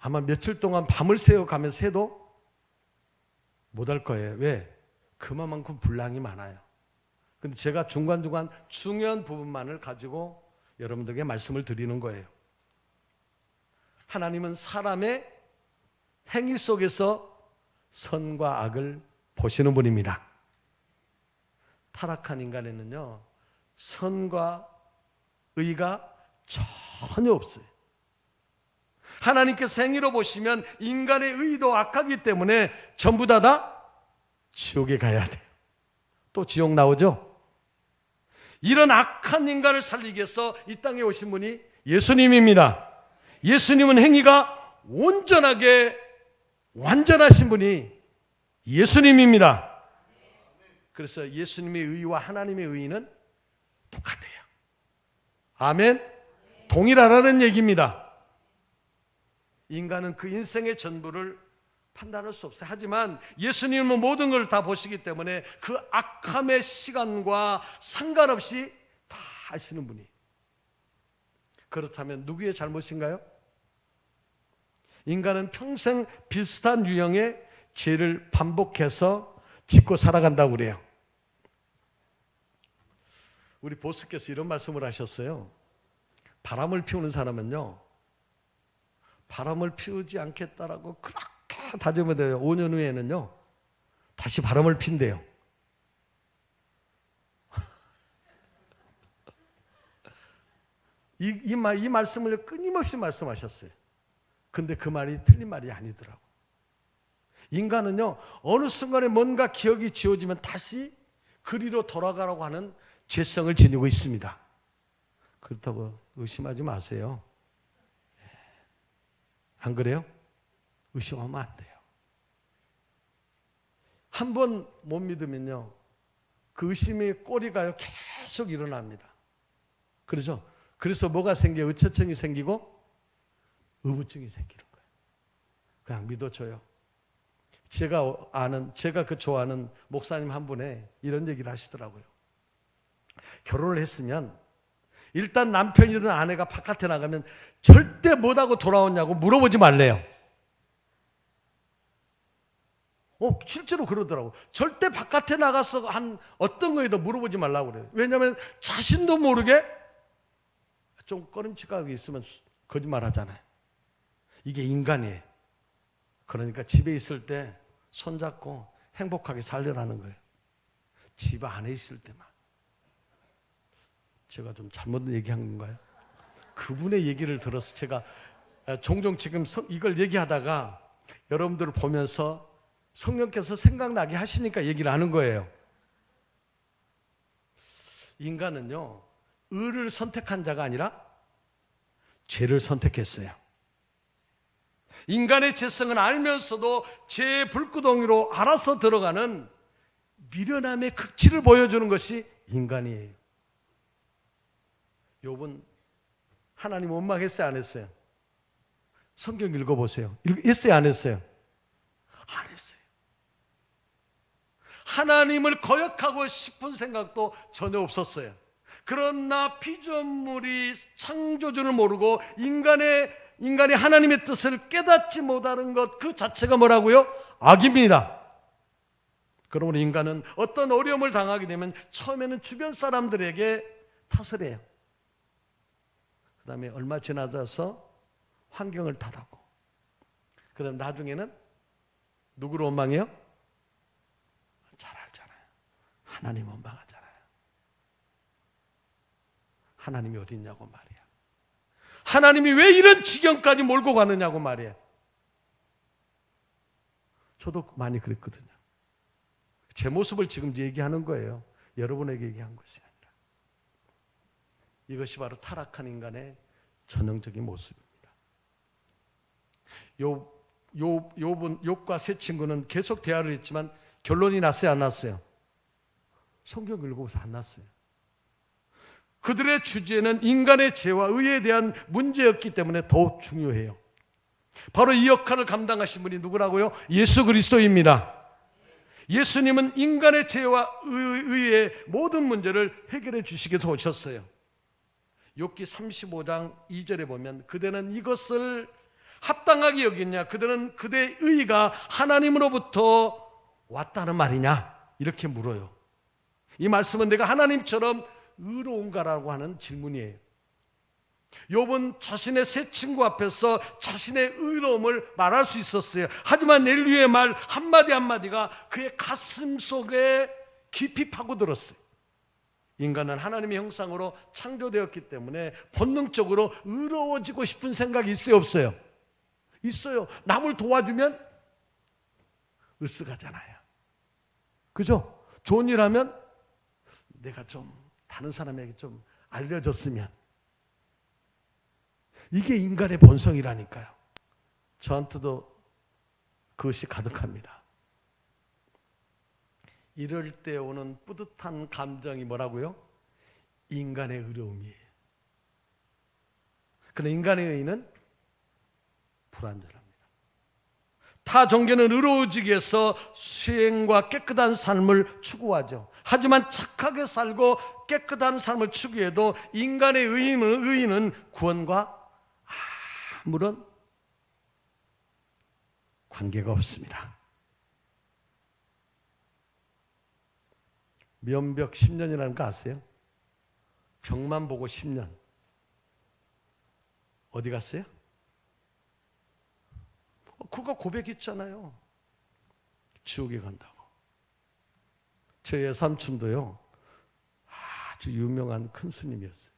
아마 며칠 동안 밤을 새워가면서 해도 못할 거예요. 왜? 그만큼 분량이 많아요. 근데 제가 중간중간 중요한 부분만을 가지고 여러분들에게 말씀을 드리는 거예요. 하나님은 사람의 행위 속에서 선과 악을 보시는 분입니다. 타락한 인간에는요, 선과 의가 전혀 없어요. 하나님께서 행위로 보시면 인간의 의도 악하기 때문에 전부 다 지옥에 가야 돼요. 또 지옥 나오죠? 이런 악한 인간을 살리기 위해서 이 땅에 오신 분이 예수님입니다. 예수님은 행위가 온전하게 완전하신 분이 예수님입니다. 그래서 예수님의 의와 하나님의 의는 똑같아요. 아멘? 동일하라는 얘기입니다. 인간은 그 인생의 전부를 판단할 수 없어요. 하지만 예수님은 모든 걸 다 보시기 때문에 그 악함의 시간과 상관없이 다 아시는 분이. 그렇다면 누구의 잘못인가요? 인간은 평생 비슷한 유형의 죄를 반복해서 짓고 살아간다고 그래요. 우리 보스께서 이런 말씀을 하셨어요. 바람을 피우는 사람은요, 바람을 피우지 않겠다라고 그렇게 다짐을 해요. 5년 후에는요 다시 바람을 핀대요. 이 말씀을 끊임없이 말씀하셨어요. 근데 그 말이 틀린 말이 아니더라고. 인간은요 어느 순간에 뭔가 기억이 지워지면 다시 그리로 돌아가라고 하는 죄성을 지니고 있습니다. 그렇다고 의심하지 마세요. 안 그래요? 의심하면 안 돼요. 한 번 못 믿으면요 그 의심의 꼬리가요 계속 일어납니다. 그렇죠? 그래서 뭐가 생겨요? 의처증이 생기고 의부증이 생기는 거예요. 그냥 믿어줘요. 제가 그 좋아하는 목사님 한 분에 이런 얘기를 하시더라고요. 결혼을 했으면 일단 남편이든 아내가 바깥에 나가면 절대 뭐하고 돌아오냐고 물어보지 말래요. 실제로 그러더라고. 절대 바깥에 나가서 한 어떤 거에도 물어보지 말라고 그래요. 왜냐하면 자신도 모르게 좀 꺼림칙하게 있으면 거짓말 하잖아요. 이게 인간이에요. 그러니까 집에 있을 때 손잡고 행복하게 살려라는 거예요. 집 안에 있을 때만. 제가 좀 잘못 얘기한 건가요? 그분의 얘기를 들어서 제가 종종 지금 이걸 얘기하다가 여러분들을 보면서 성령께서 생각나게 하시니까 얘기를 하는 거예요. 인간은요 의를 선택한 자가 아니라 죄를 선택했어요. 인간의 죄성은 알면서도 죄의 불구덩이로 알아서 들어가는 미련함의 극치를 보여주는 것이 인간이에요. 욥은 하나님 원망했어요, 안 했어요? 성경 읽어보세요. 했어요, 안 했어요? 안 했어요. 하나님을 거역하고 싶은 생각도 전혀 없었어요. 그러나 피조물이 창조주를 모르고 인간이 하나님의 뜻을 깨닫지 못하는 것 그 자체가 뭐라고요? 악입니다. 그러므로 인간은 어떤 어려움을 당하게 되면 처음에는 주변 사람들에게 탓을 해요. 그 다음에 얼마 지나서 환경을 탓하고, 그 다음 나중에는 누구를 원망해요? 잘 알잖아요. 하나님 원망하잖아요. 하나님이 어디 있냐고 말이야. 하나님이 왜 이런 지경까지 몰고 가느냐고 말이에요. 저도 많이 그랬거든요. 제 모습을 지금 얘기하는 거예요. 여러분에게 얘기한 것이 아니라. 이것이 바로 타락한 인간의 전형적인 모습입니다. 욥과 세 친구는 계속 대화를 했지만 결론이 났어요, 안 났어요? 성경 읽어보서 안 났어요. 그들의 주제는 인간의 죄와 의에 대한 문제였기 때문에 더욱 중요해요. 바로 이 역할을 감당하신 분이 누구라고요? 예수 그리스도입니다. 예수님은 인간의 죄와 의의 모든 문제를 해결해 주시기 위해서 오셨어요. 욥기 35장 2절에 보면 그대는 이것을 합당하게 여기냐, 그들은 그대의 의가 하나님으로부터 왔다는 말이냐, 이렇게 물어요. 이 말씀은 내가 하나님처럼 의로운가라고 하는 질문이에요. 욥은 자신의 세 친구 앞에서 자신의 의로움을 말할 수 있었어요. 하지만 엘리야의 말 한마디 한마디가 그의 가슴 속에 깊이 파고들었어요. 인간은 하나님의 형상으로 창조되었기 때문에 본능적으로 의로워지고 싶은 생각이 있어요, 없어요? 있어요. 남을 도와주면 으쓱하잖아요. 그죠? 좋은 일 하면 내가 좀 다른 사람에게 좀 알려졌으면. 이게 인간의 본성이라니까요. 저한테도 그것이 가득합니다. 이럴 때 오는 뿌듯한 감정이 뭐라고요? 인간의 의로움이에요. 그런데 인간의 의는 불완전합니다. 타 종교는 의로워지기 위해서 수행과 깨끗한 삶을 추구하죠. 하지만 착하게 살고 깨끗한 삶을 추구해도 인간의 의인은 구원과 아무런 관계가 없습니다. 면벽 10년이라는 거 아세요? 벽만 보고 10년. 어디 갔어요? 그거 고백했잖아요. 지옥에 간다고. 제 삼촌도요, 아주 유명한 큰 스님이었어요.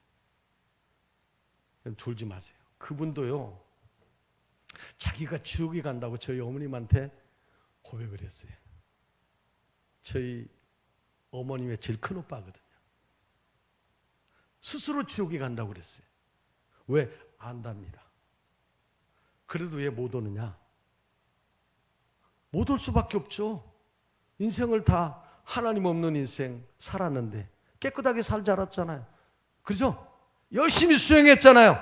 졸지 마세요. 그분도요, 자기가 지옥에 간다고 저희 어머님한테 고백을 했어요. 저희 어머님의 제일 큰 오빠거든요. 스스로 지옥에 간다고 그랬어요. 왜? 안답니다. 그래도 왜 못 오느냐? 못 올 수밖에 없죠. 인생을 다 하나님 없는 인생 살았는데 깨끗하게 살지 않았잖아요. 그죠? 열심히 수행했잖아요.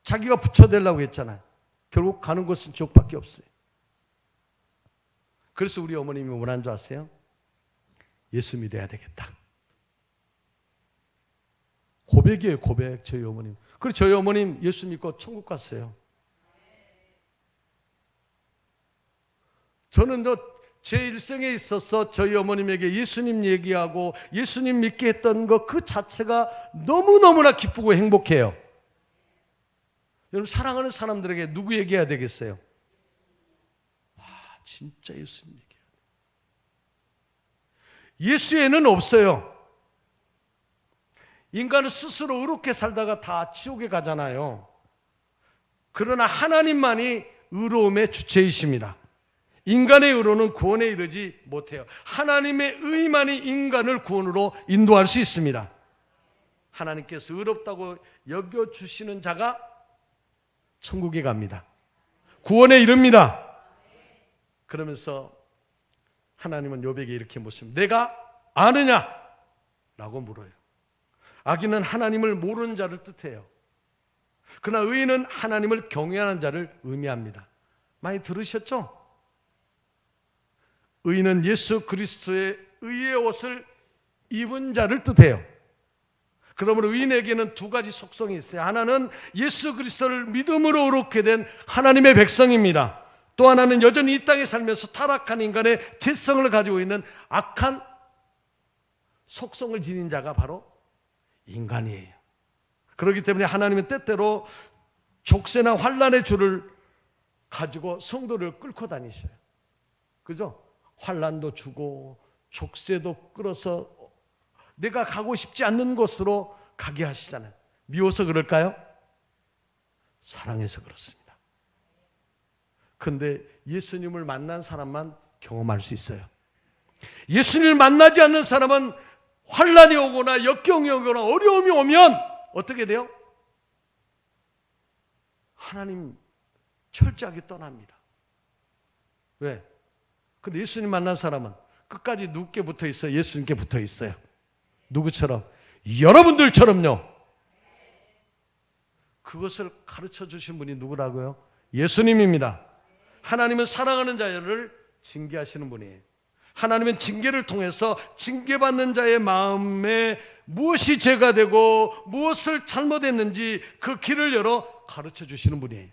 자기가 붙여대려고 했잖아요. 결국 가는 곳은 지옥밖에 없어요. 그래서 우리 어머님이 뭐라는 줄 아세요? 예수 믿어야 되겠다. 고백이에요, 고백. 저희 어머님. 그리고 저희 어머님 예수 믿고 천국 갔어요. 저는 제 일생에 있어서 저희 어머님에게 예수님 얘기하고 예수님 믿게 했던 것 그 자체가 너무너무나 기쁘고 행복해요. 여러분, 사랑하는 사람들에게 누구 얘기해야 되겠어요? 진짜 예수님 얘기해야 돼. 예수에는 없어요. 인간은 스스로 의롭게 살다가 다 지옥에 가잖아요. 그러나 하나님만이 의로움의 주체이십니다. 인간의 의로는 구원에 이르지 못해요. 하나님의 의만이 인간을 구원으로 인도할 수 있습니다. 하나님께서 의롭다고 여겨주시는 자가 천국에 갑니다. 구원에 이릅니다. 그러면서 하나님은 욥에게 이렇게 묻습니다. 내가 아느냐? 라고 물어요. 악인은 하나님을 모르는 자를 뜻해요. 그러나 의인은 하나님을 경외하는 자를 의미합니다. 많이 들으셨죠? 의인은 예수 그리스도의 의의 옷을 입은 자를 뜻해요. 그러므로 의인에게는 두 가지 속성이 있어요. 하나는 예수 그리스도를 믿음으로 의롭게 된 하나님의 백성입니다. 또 하나는 여전히 이 땅에 살면서 타락한 인간의 죄성을 가지고 있는 악한 속성을 지닌 자가 바로 인간이에요. 그렇기 때문에 하나님은 때때로 족쇄나 환난의 줄을 가지고 성도를 끌고 다니셔요. 그죠? 환난도 주고 족쇄도 끌어서 내가 가고 싶지 않는 곳으로 가게 하시잖아요. 미워서 그럴까요? 사랑해서 그렇습니다. 그런데 예수님을 만난 사람만 경험할 수 있어요. 예수님을 만나지 않는 사람은 환난이 오거나 역경이 오거나 어려움이 오면 어떻게 돼요? 하나님 철저하게 떠납니다. 왜? 근데 예수님 만난 사람은 끝까지 누구께 붙어 있어요? 예수님께 붙어 있어요. 누구처럼? 여러분들처럼요. 그것을 가르쳐 주신 분이 누구라고요? 예수님입니다. 하나님은 사랑하는 자를 징계하시는 분이에요. 하나님은 징계를 통해서 징계받는 자의 마음에 무엇이 죄가 되고 무엇을 잘못했는지 그 길을 열어 가르쳐 주시는 분이에요.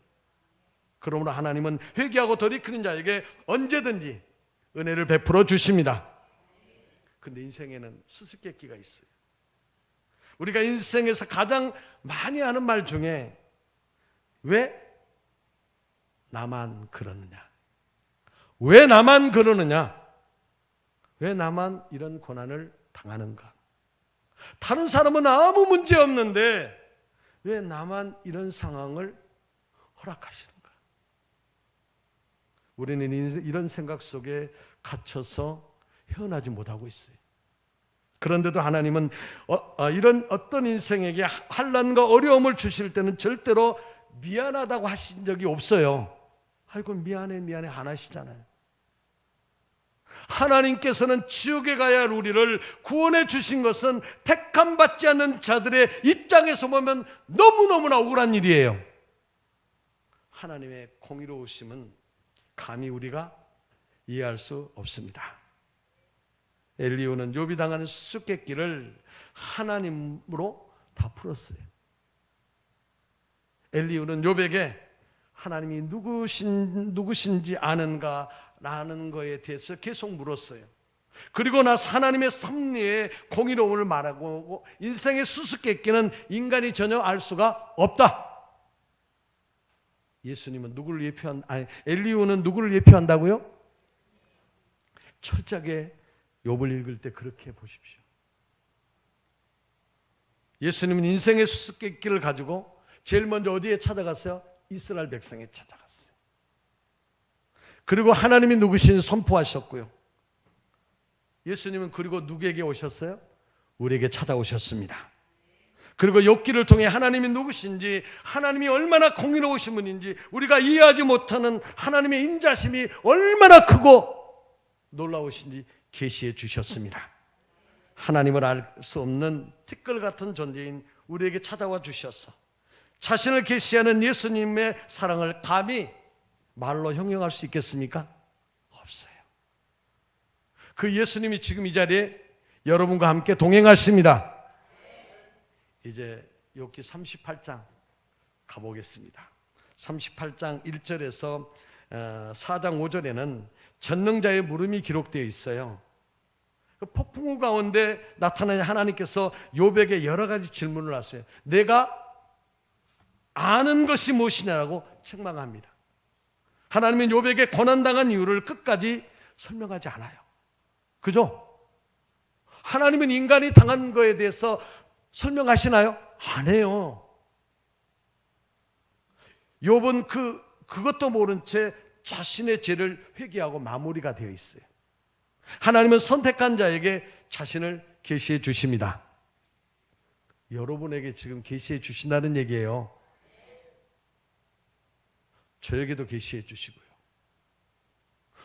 그러므로 하나님은 회개하고 돌이키는 자에게 언제든지 은혜를 베풀어 주십니다. 근데 인생에는 수수께끼가 있어요. 우리가 인생에서 가장 많이 하는 말 중에 왜 나만 그러느냐? 왜 나만 그러느냐? 왜 나만 이런 고난을 당하는가? 다른 사람은 아무 문제 없는데 왜 나만 이런 상황을 허락하시는가? 우리는 이런 생각 속에 갇혀서 헤어나지 못하고 있어요. 그런데도 하나님은 이런 어떤 인생에게 환난과 어려움을 주실 때는 절대로 미안하다고 하신 적이 없어요. 아이고 미안해 안 하시잖아요. 하나님께서는 지옥에 가야 할 우리를 구원해 주신 것은 택함 받지 않는 자들의 입장에서 보면 너무너무나 억울한 일이에요. 하나님의 공의로우심은 감히 우리가 이해할 수 없습니다. 엘리후는 욥이 당하는 수수께끼를 하나님으로 다 풀었어요. 엘리후는 욥에게 하나님이 누구신지 아는가라는 거에 대해서 계속 물었어요. 그리고 나서 하나님의 섭리의 공의로움을 말하고 인생의 수수께끼는 인간이 전혀 알 수가 없다. 예수님은 엘리후는 누구를 예표한다고요? 철저하게 욥을 읽을 때 그렇게 보십시오. 예수님은 인생의 수수께끼를 가지고 제일 먼저 어디에 찾아갔어요? 이스라엘 백성에 찾아갔어요. 그리고 하나님이 누구신 선포하셨고요. 예수님은 그리고 누구에게 오셨어요? 우리에게 찾아오셨습니다. 그리고 욥기를 통해 하나님이 누구신지, 하나님이 얼마나 공의로우신 분인지, 우리가 이해하지 못하는 하나님의 인자심이 얼마나 크고 놀라우신지 계시해 주셨습니다. 하나님을 알 수 없는 티끌 같은 존재인 우리에게 찾아와 주셔서 자신을 계시하는 예수님의 사랑을 감히 말로 형용할 수 있겠습니까? 없어요. 그 예수님이 지금 이 자리에 여러분과 함께 동행하십니다. 이제 욥기 38장 가보겠습니다. 38장 1절에서 4장 5절에는 전능자의 물음이 기록되어 있어요. 그 폭풍우 가운데 나타나는 하나님께서 욥에게 여러 가지 질문을 하세요. 내가 아는 것이 무엇이냐라고 책망합니다. 하나님은 욥에게 고난당한 이유를 끝까지 설명하지 않아요. 그죠? 하나님은 인간이 당한 거에 대해서 설명하시나요? 안 해요. 욥은 그것도 모른 채 자신의 죄를 회개하고 마무리가 되어 있어요. 하나님은 선택한 자에게 자신을 계시해 주십니다. 여러분에게 지금 계시해 주신다는 얘기예요. 저에게도 계시해 주시고요.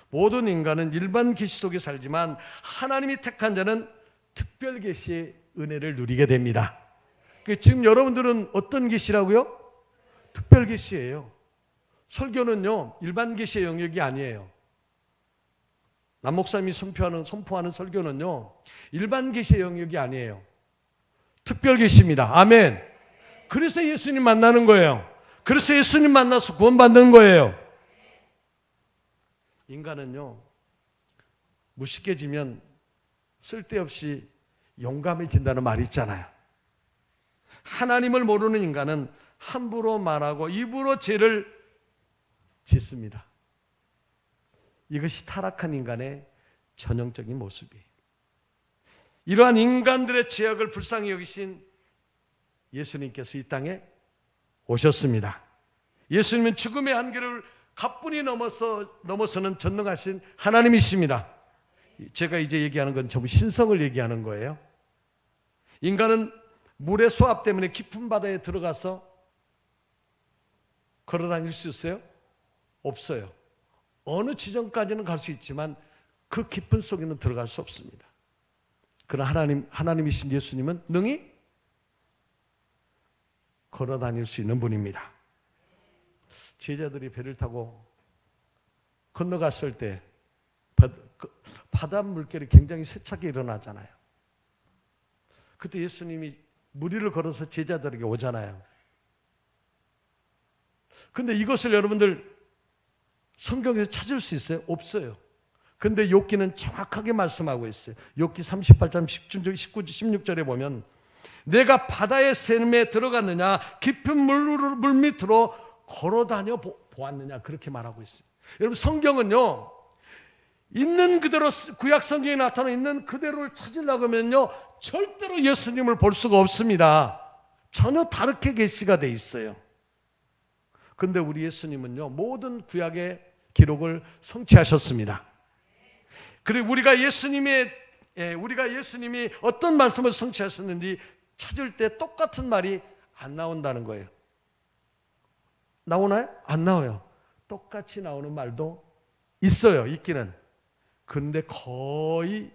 모든 인간은 일반 계시 속에 살지만 하나님이 택한 자는 특별 계시의 은혜를 누리게 됩니다. 지금 여러분들은 어떤 계시라고요? 특별 계시예요. 설교는요, 일반 계시의 영역이 아니에요. 남 목사님이 선포하는 설교는요, 일반 계시의 영역이 아니에요. 특별 계시입니다. 아멘. 그래서 예수님 만나는 거예요. 그래서 예수님 만나서 구원받는 거예요. 인간은요, 무식해지면 쓸데없이 용감해진다는 말이 있잖아요. 하나님을 모르는 인간은 함부로 말하고 입으로 죄를 짓습니다. 이것이 타락한 인간의 전형적인 모습이에요. 이러한 인간들의 죄악을 불쌍히 여기신 예수님께서 이 땅에 오셨습니다. 예수님은 죽음의 한계를 가뿐히 넘어서는 전능하신 하나님이십니다. 제가 이제 얘기하는 건 전부 신성을 얘기하는 거예요. 인간은 물의 소압 때문에 깊은 바다에 들어가서 걸어 다닐 수 있어요? 없어요. 어느 지점까지는 갈 수 있지만 그 깊은 속에는 들어갈 수 없습니다. 그러나 하나님이신 예수님은 능히 걸어 다닐 수 있는 분입니다. 제자들이 배를 타고 건너갔을 때 바다 물결이 굉장히 세차게 일어나잖아요. 그때 예수님이 물 위를 걸어서 제자들에게 오잖아요. 근데 이것을 여러분들 성경에서 찾을 수 있어요? 없어요. 근데 욥기는 정확하게 말씀하고 있어요. 욥기 38장 19, 16절에 보면 내가 바다의 샘에 들어갔느냐 깊은 물 밑으로 걸어다녀 보았느냐 그렇게 말하고 있어요. 여러분 성경은요 있는 그대로 구약 성경에 나타나 있는 그대로를 찾으려고 하면요 절대로 예수님을 볼 수가 없습니다. 전혀 다르게 계시가 돼 있어요. 근데 우리 예수님은요 모든 구약의 기록을 성취하셨습니다. 그리고 우리가 예수님이 어떤 말씀을 성취하셨는지 찾을 때 똑같은 말이 안 나온다는 거예요. 나오나요? 안 나와요. 똑같이 나오는 말도 있어요. 있기는. 그런데 거의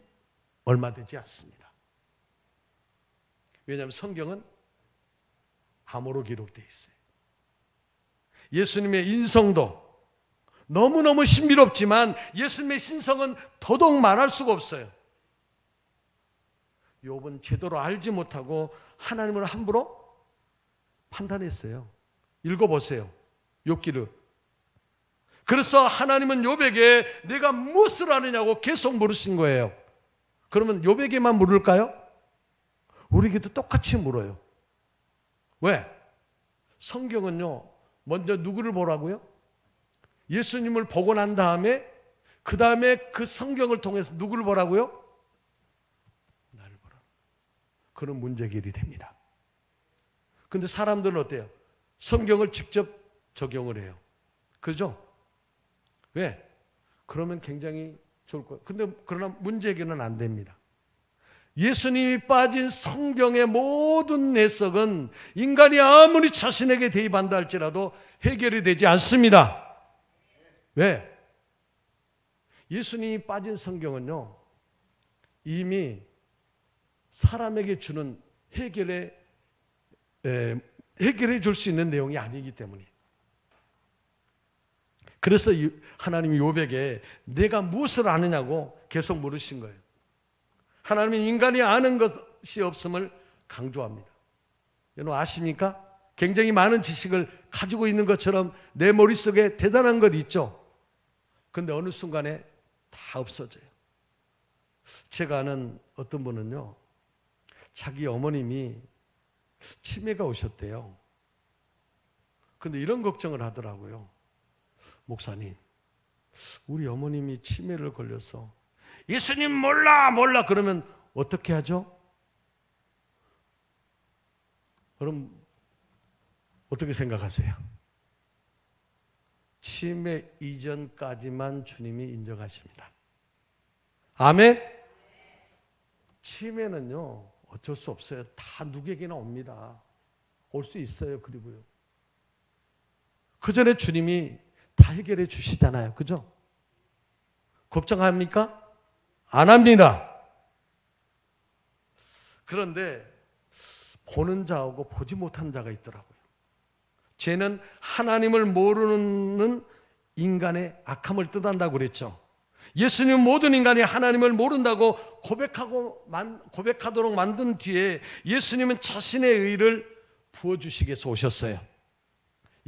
얼마 되지 않습니다. 왜냐하면 성경은 암호로 기록되어 있어요. 예수님의 인성도 너무너무 신비롭지만 예수님의 신성은 더더욱 말할 수가 없어요. 욥은 제대로 알지 못하고 하나님을 함부로 판단했어요. 읽어보세요. 욥기를. 그래서 하나님은 욥에게 내가 무엇을 아느냐고 계속 물으신 거예요. 그러면 욥에게만 물을까요? 우리에게도 똑같이 물어요. 왜? 성경은요, 먼저 누구를 보라고요? 예수님을 보고 난 다음에 그 다음에 그 성경을 통해서 누구를 보라고요? 나를 보라. 그런 문제길이 됩니다. 근데 사람들은 어때요? 성경을 직접 적용을 해요. 그죠? 왜? 그러면 굉장히 좋을 거예요. 근데 그러나 문제길은 안 됩니다. 예수님이 빠진 성경의 모든 해석은 인간이 아무리 자신에게 대입한다 할지라도 해결이 되지 않습니다. 왜? 예수님이 빠진 성경은요, 이미 사람에게 주는 해결해 줄 수 있는 내용이 아니기 때문에. 그래서 하나님이 욥에게 내가 무엇을 아느냐고 계속 물으신 거예요. 하나님은 인간이 아는 것이 없음을 강조합니다. 여러분 아십니까? 굉장히 많은 지식을 가지고 있는 것처럼 내 머릿속에 대단한 것 있죠. 그런데 어느 순간에 다 없어져요. 제가 아는 어떤 분은요, 자기 어머님이 치매가 오셨대요. 그런데 이런 걱정을 하더라고요. 목사님, 우리 어머님이 치매를 걸려서 예수님 몰라 그러면 어떻게 하죠? 그럼 어떻게 생각하세요? 치매 이전까지만 주님이 인정하십니다. 아멘? 치매는요, 어쩔 수 없어요. 다 누구에게나 옵니다. 올 수 있어요. 그리고요, 그 전에 주님이 다 해결해 주시잖아요. 그죠? 걱정합니까? 안 합니다. 그런데 보는 자하고 보지 못하는 자가 있더라고요. 죄는 하나님을 모르는 인간의 악함을 뜻한다고 그랬죠. 예수님 모든 인간이 하나님을 모른다고 고백하도록 만든 뒤에 예수님은 자신의 의를 부어주시기 위해서 오셨어요.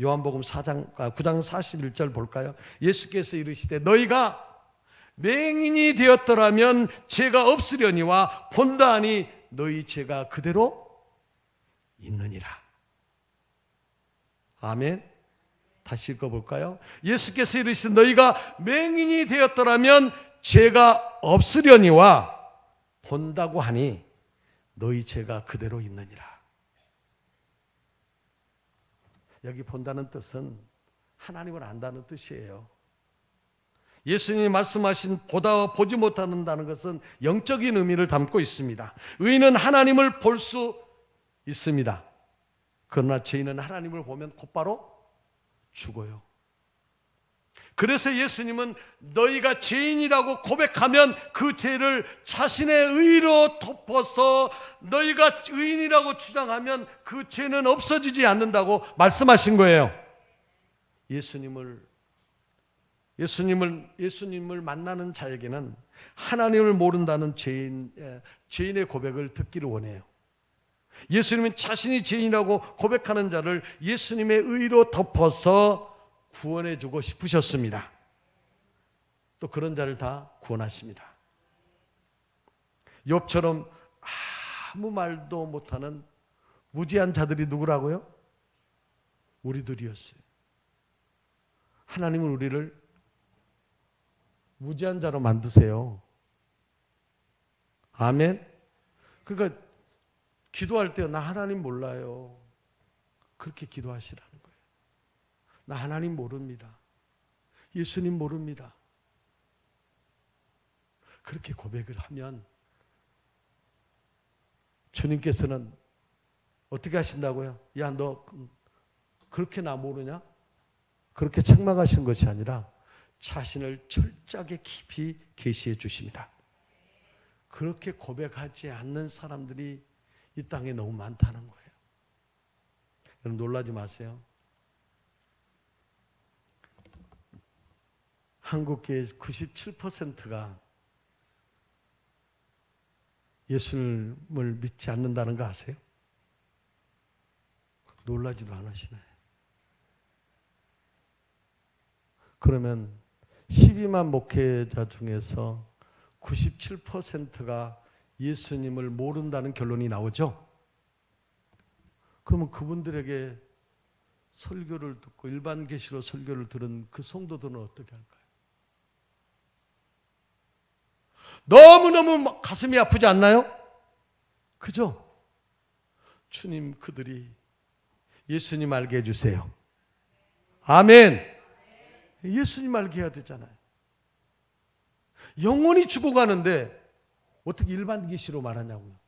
요한복음 9장 41절 볼까요? 예수께서 이르시되 너희가 맹인이 되었더라면 죄가 없으려니와 본다 하니 너희 죄가 그대로 있느니라. 아멘. 다시 읽어볼까요? 예수께서 이르시되 너희가 맹인이 되었더라면 죄가 없으려니와 본다고 하니 너희 죄가 그대로 있느니라. 여기 본다는 뜻은 하나님을 안다는 뜻이에요. 예수님이 말씀하신 보지 못한다는 것은 영적인 의미를 담고 있습니다. 의인은 하나님을 볼 수 있습니다. 그러나 죄인은 하나님을 보면 곧바로 죽어요. 그래서 예수님은 너희가 죄인이라고 고백하면 그 죄를 자신의 의로 덮어서 너희가 의인이라고 주장하면 그 죄는 없어지지 않는다고 말씀하신 거예요. 예수님을 만나는 자에게는 하나님을 모른다는 죄인의 고백을 듣기를 원해요. 예수님은 자신이 죄인이라고 고백하는 자를 예수님의 의로 덮어서 구원해 주고 싶으셨습니다. 또 그런 자를 다 구원하십니다. 욥처럼 아무 말도 못하는 무지한 자들이 누구라고요? 우리들이었어요. 하나님은 우리를 무지한 자로 만드세요. 아멘. 그러니까 기도할 때 나 하나님 몰라요. 그렇게 기도하시라는 거예요. 나 하나님 모릅니다. 예수님 모릅니다. 그렇게 고백을 하면 주님께서는 어떻게 하신다고요? 야, 너 그렇게 나 모르냐? 그렇게 책망하신 것이 아니라 자신을 철저하게 깊이 계시해 주십니다. 그렇게 고백하지 않는 사람들이 이 땅에 너무 많다는 거예요. 여러분 놀라지 마세요. 한국교회 97%가 예수님을 믿지 않는다는 거 아세요? 놀라지도 않으시네. 그러면 12만 목회자 중에서 97%가 예수님을 모른다는 결론이 나오죠? 그러면 그분들에게 설교를 듣고 일반 계시로 설교를 들은 그 성도들은 어떻게 할까요? 너무너무 가슴이 아프지 않나요? 그죠? 주님 그들이 예수님 알게 해주세요. 아멘. 예수님 알게 해야 되잖아요. 영원히 죽어가는데 어떻게 일반 계시로 말하냐고요.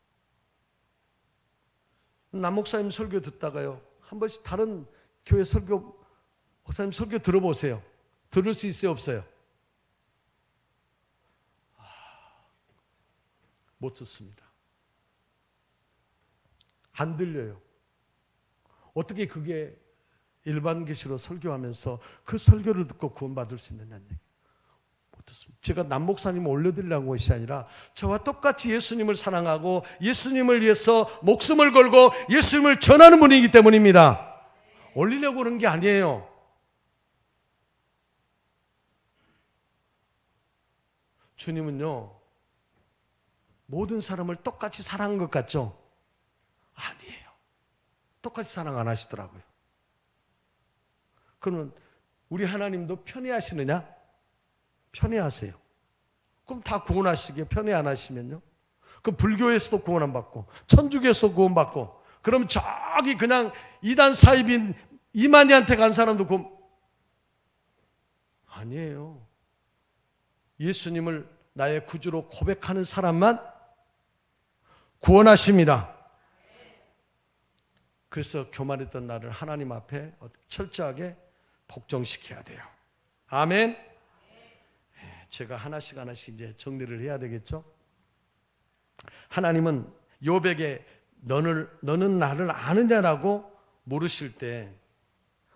남 목사님 설교 듣다가요, 한 번씩 다른 교회 설교, 목사님 설교 들어보세요. 들을 수 있어요, 없어요? 못 듣습니다. 안 들려요. 어떻게 그게 일반 계시로 설교하면서 그 설교를 듣고 구원받을 수 있느냐는 얘기. 못 듣습니다. 제가 남 목사님을 올려드리려는 것이 아니라 저와 똑같이 예수님을 사랑하고 예수님을 위해서 목숨을 걸고 예수님을 전하는 분이기 때문입니다. 올리려고 그런 게 아니에요. 주님은요, 모든 사람을 똑같이 사랑한 것 같죠? 아니에요. 똑같이 사랑 안 하시더라고요. 그러면 우리 하나님도 편애하시느냐? 편애하세요. 그럼 다 구원하시게 편애 안 하시면요? 그럼 불교에서도 구원 안 받고 천주교에서도 구원 받고 그럼 저기 그냥 이단 사입인 이만희한테 간 사람도 구원 아니에요. 예수님을 나의 구주로 고백하는 사람만 구원하십니다. 그래서 교만했던 나를 하나님 앞에 철저하게 복종시켜야 돼요. 아멘. 제가 하나씩 이제 정리를 해야 되겠죠. 하나님은 욥에게 너는 나를 아느냐라고 물으실 때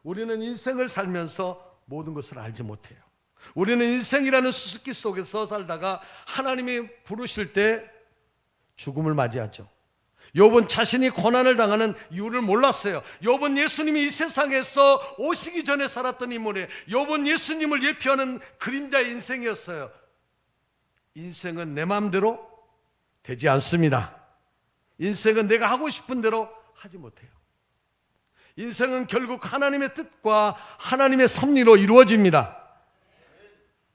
우리는 인생을 살면서 모든 것을 알지 못해요. 우리는 인생이라는 수수께 속에서 살다가 하나님이 부르실 때 죽음을 맞이하죠. 욥은 자신이 고난을 당하는 이유를 몰랐어요. 욥은 예수님이 이 세상에서 오시기 전에 살았던 인물이에요. 욥은 예수님을 예표하는 그림자의 인생이었어요. 인생은 내 마음대로 되지 않습니다. 인생은 내가 하고 싶은 대로 하지 못해요. 인생은 결국 하나님의 뜻과 하나님의 섭리로 이루어집니다.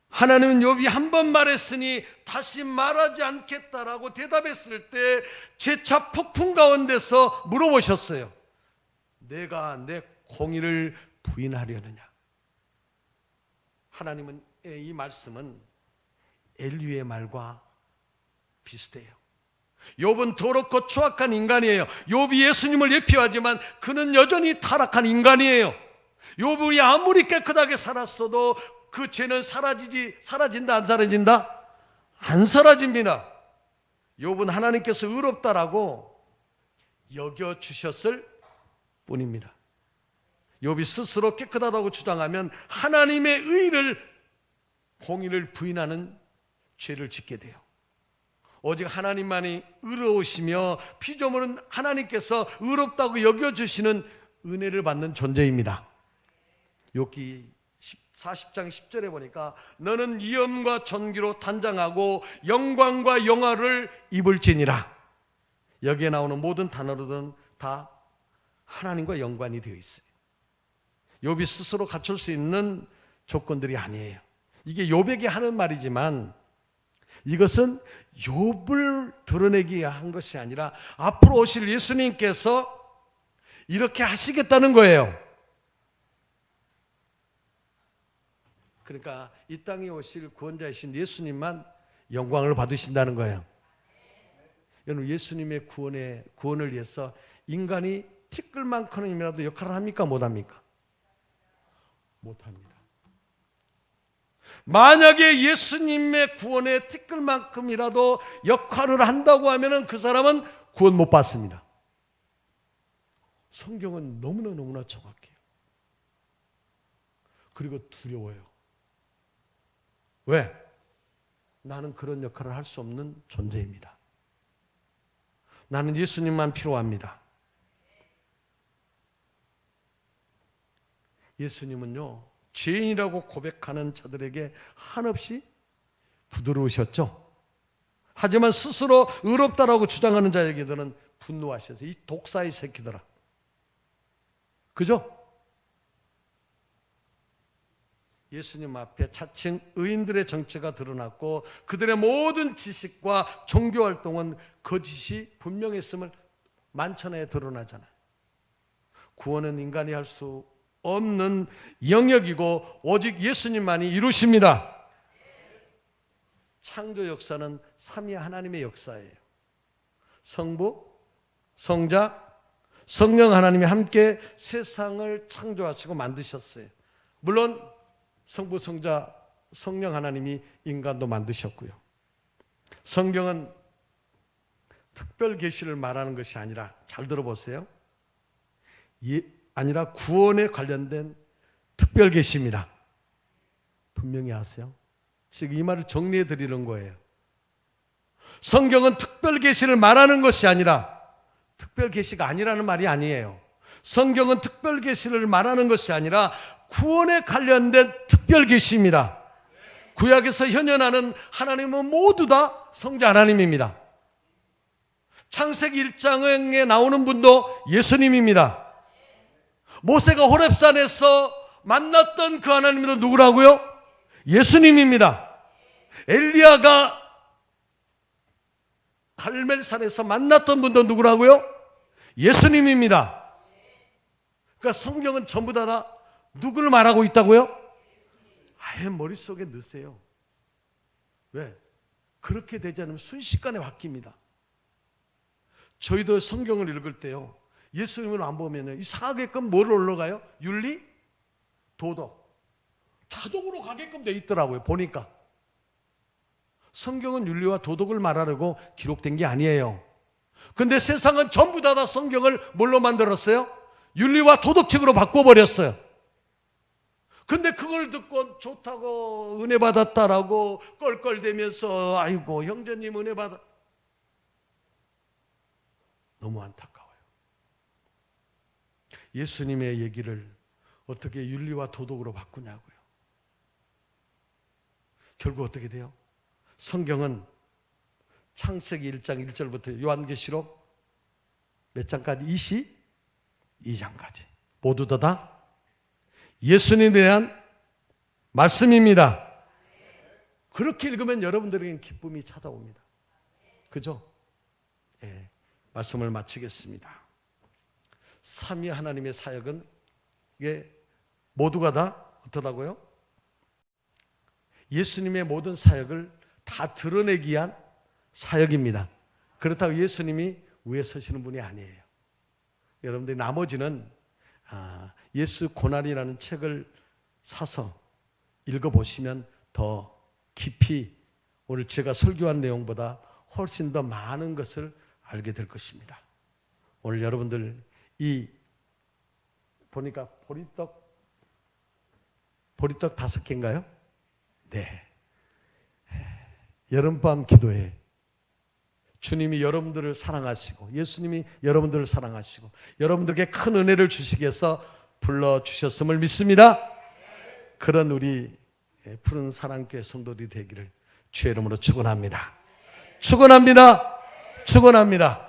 하나님은 욥이 한 번 말했으니 다시 말하지 않겠다라고 대답했을 때 재차 폭풍 가운데서 물어보셨어요. 내가 내 공의를 부인하려느냐? 하나님은 이 말씀은 엘리의 말과 비슷해요. 욥은 더럽고 추악한 인간이에요. 욥이 예수님을 예표하지만 그는 여전히 타락한 인간이에요. 욥이 아무리 깨끗하게 살았어도 그 죄는 사라진다 안 사라진다? 안 사라집니다. 욥은 하나님께서 의롭다라고 여겨주셨을 뿐입니다. 욥이 스스로 깨끗하다고 주장하면 하나님의 공의를 부인하는 죄를 짓게 돼요. 오직 하나님만이 의로우시며 피조물은 하나님께서 의롭다고 여겨주시는 은혜를 받는 존재입니다. 욥기 40장 10절에 보니까 너는 위엄과 존귀로 단장하고 영광과 영화를 입을지니라. 여기에 나오는 모든 단어들은 다 하나님과 연관이 되어 있어요. 욥이 스스로 갖출 수 있는 조건들이 아니에요. 이게 욥에게 하는 말이지만 이것은 욥을 드러내기 위한 것이 아니라 앞으로 오실 예수님께서 이렇게 하시겠다는 거예요. 그러니까 이 땅에 오실 구원자이신 예수님만 영광을 받으신다는 거예요. 여러분, 예수님의 구원을 위해서 인간이 티끌만큼이라도 역할을 합니까? 못합니까? 못합니다. 만약에 예수님의 구원에 티끌만큼이라도 역할을 한다고 하면 그 사람은 구원 못 받습니다. 성경은 너무나 정확해요. 그리고 두려워요. 왜? 나는 그런 역할을 할 수 없는 존재입니다. 나는 예수님만 필요합니다. 예수님은요, 죄인이라고 고백하는 자들에게 한없이 부드러우셨죠. 하지만 스스로 의롭다라고 주장하는 자에게는 분노하셔서 이 독사의 새끼들아. 그죠? 예수님 앞에 차츰 의인들의 정체가 드러났고 그들의 모든 지식과 종교 활동은 거짓이 분명했음을 만천하에 드러나잖아요. 구원은 인간이 할 수 없는 영역이고 오직 예수님만이 이루십니다. 창조 역사는 삼위 하나님의 역사예요. 성부, 성자, 성령 하나님이 함께 세상을 창조하시고 만드셨어요. 물론 성부, 성자, 성령 하나님이 인간도 만드셨고요. 성경은 특별 계시를 말하는 것이 아니라, 잘 들어보세요. 아니라 구원에 관련된 특별 계시입니다. 분명히 아세요? 지금 이 말을 정리해 드리는 거예요. 성경은 특별 계시를 말하는 것이 아니라, 특별 계시가 아니라는 말이 아니에요. 성경은 특별 계시를 말하는 것이 아니라 구원에 관련된 특별 계시입니다. 구약에서 현현하는 하나님은 모두 다 성자 하나님입니다. 창세기 1장에 나오는 분도 예수님입니다. 모세가 호렙산에서 만났던 그 하나님도 누구라고요? 예수님입니다. 엘리야가 갈멜산에서 만났던 분도 누구라고요? 예수님입니다. 그러니까 성경은 전부 다 누구를 말하고 있다고요? 아예 머릿속에 넣으세요. 왜? 그렇게 되지 않으면 순식간에 바뀝니다. 저희도 성경을 읽을 때요, 예수님을 안 보면 이상하게끔 뭘 올라가요? 윤리? 도덕. 자동으로 가게끔 돼 있더라고요. 보니까. 성경은 윤리와 도덕을 말하려고 기록된 게 아니에요. 근데 세상은 전부 다 성경을 뭘로 만들었어요? 윤리와 도덕책으로 바꿔버렸어요. 근데 그걸 듣고 좋다고 은혜 받았다라고 껄껄대면서 아이고 형제님 은혜 받아. 너무 안타까워요. 예수님의 얘기를 어떻게 윤리와 도덕으로 바꾸냐고요. 결국 어떻게 돼요? 성경은 창세기 1장 1절부터 요한계시록 몇 장까지? 22장까지 모두 다 예수님에 대한 말씀입니다. 그렇게 읽으면 여러분들에게는 기쁨이 찾아옵니다. 그죠? 예, 말씀을 마치겠습니다. 삼위 하나님의 사역은 이게 모두가 다 어떠다고요? 예수님의 모든 사역을 다 드러내기 위한 사역입니다. 그렇다고 예수님이 위에 서시는 분이 아니에요. 여러분들이 나머지는 예수 고난이라는 책을 사서 읽어보시면 더 깊이 오늘 제가 설교한 내용보다 훨씬 더 많은 것을 알게 될 것입니다. 오늘 여러분들 이 보니까 보리떡 5개인가요? 네. 여름밤 기도회 주님이 여러분들을 사랑하시고 예수님이 여러분들을 사랑하시고 여러분들에게 큰 은혜를 주시기 위해서 불러주셨음을 믿습니다. 그런 우리 푸른 사랑교회 성도들이 되기를 주의 이름으로 축원합니다. 축원합니다. 축원합니다.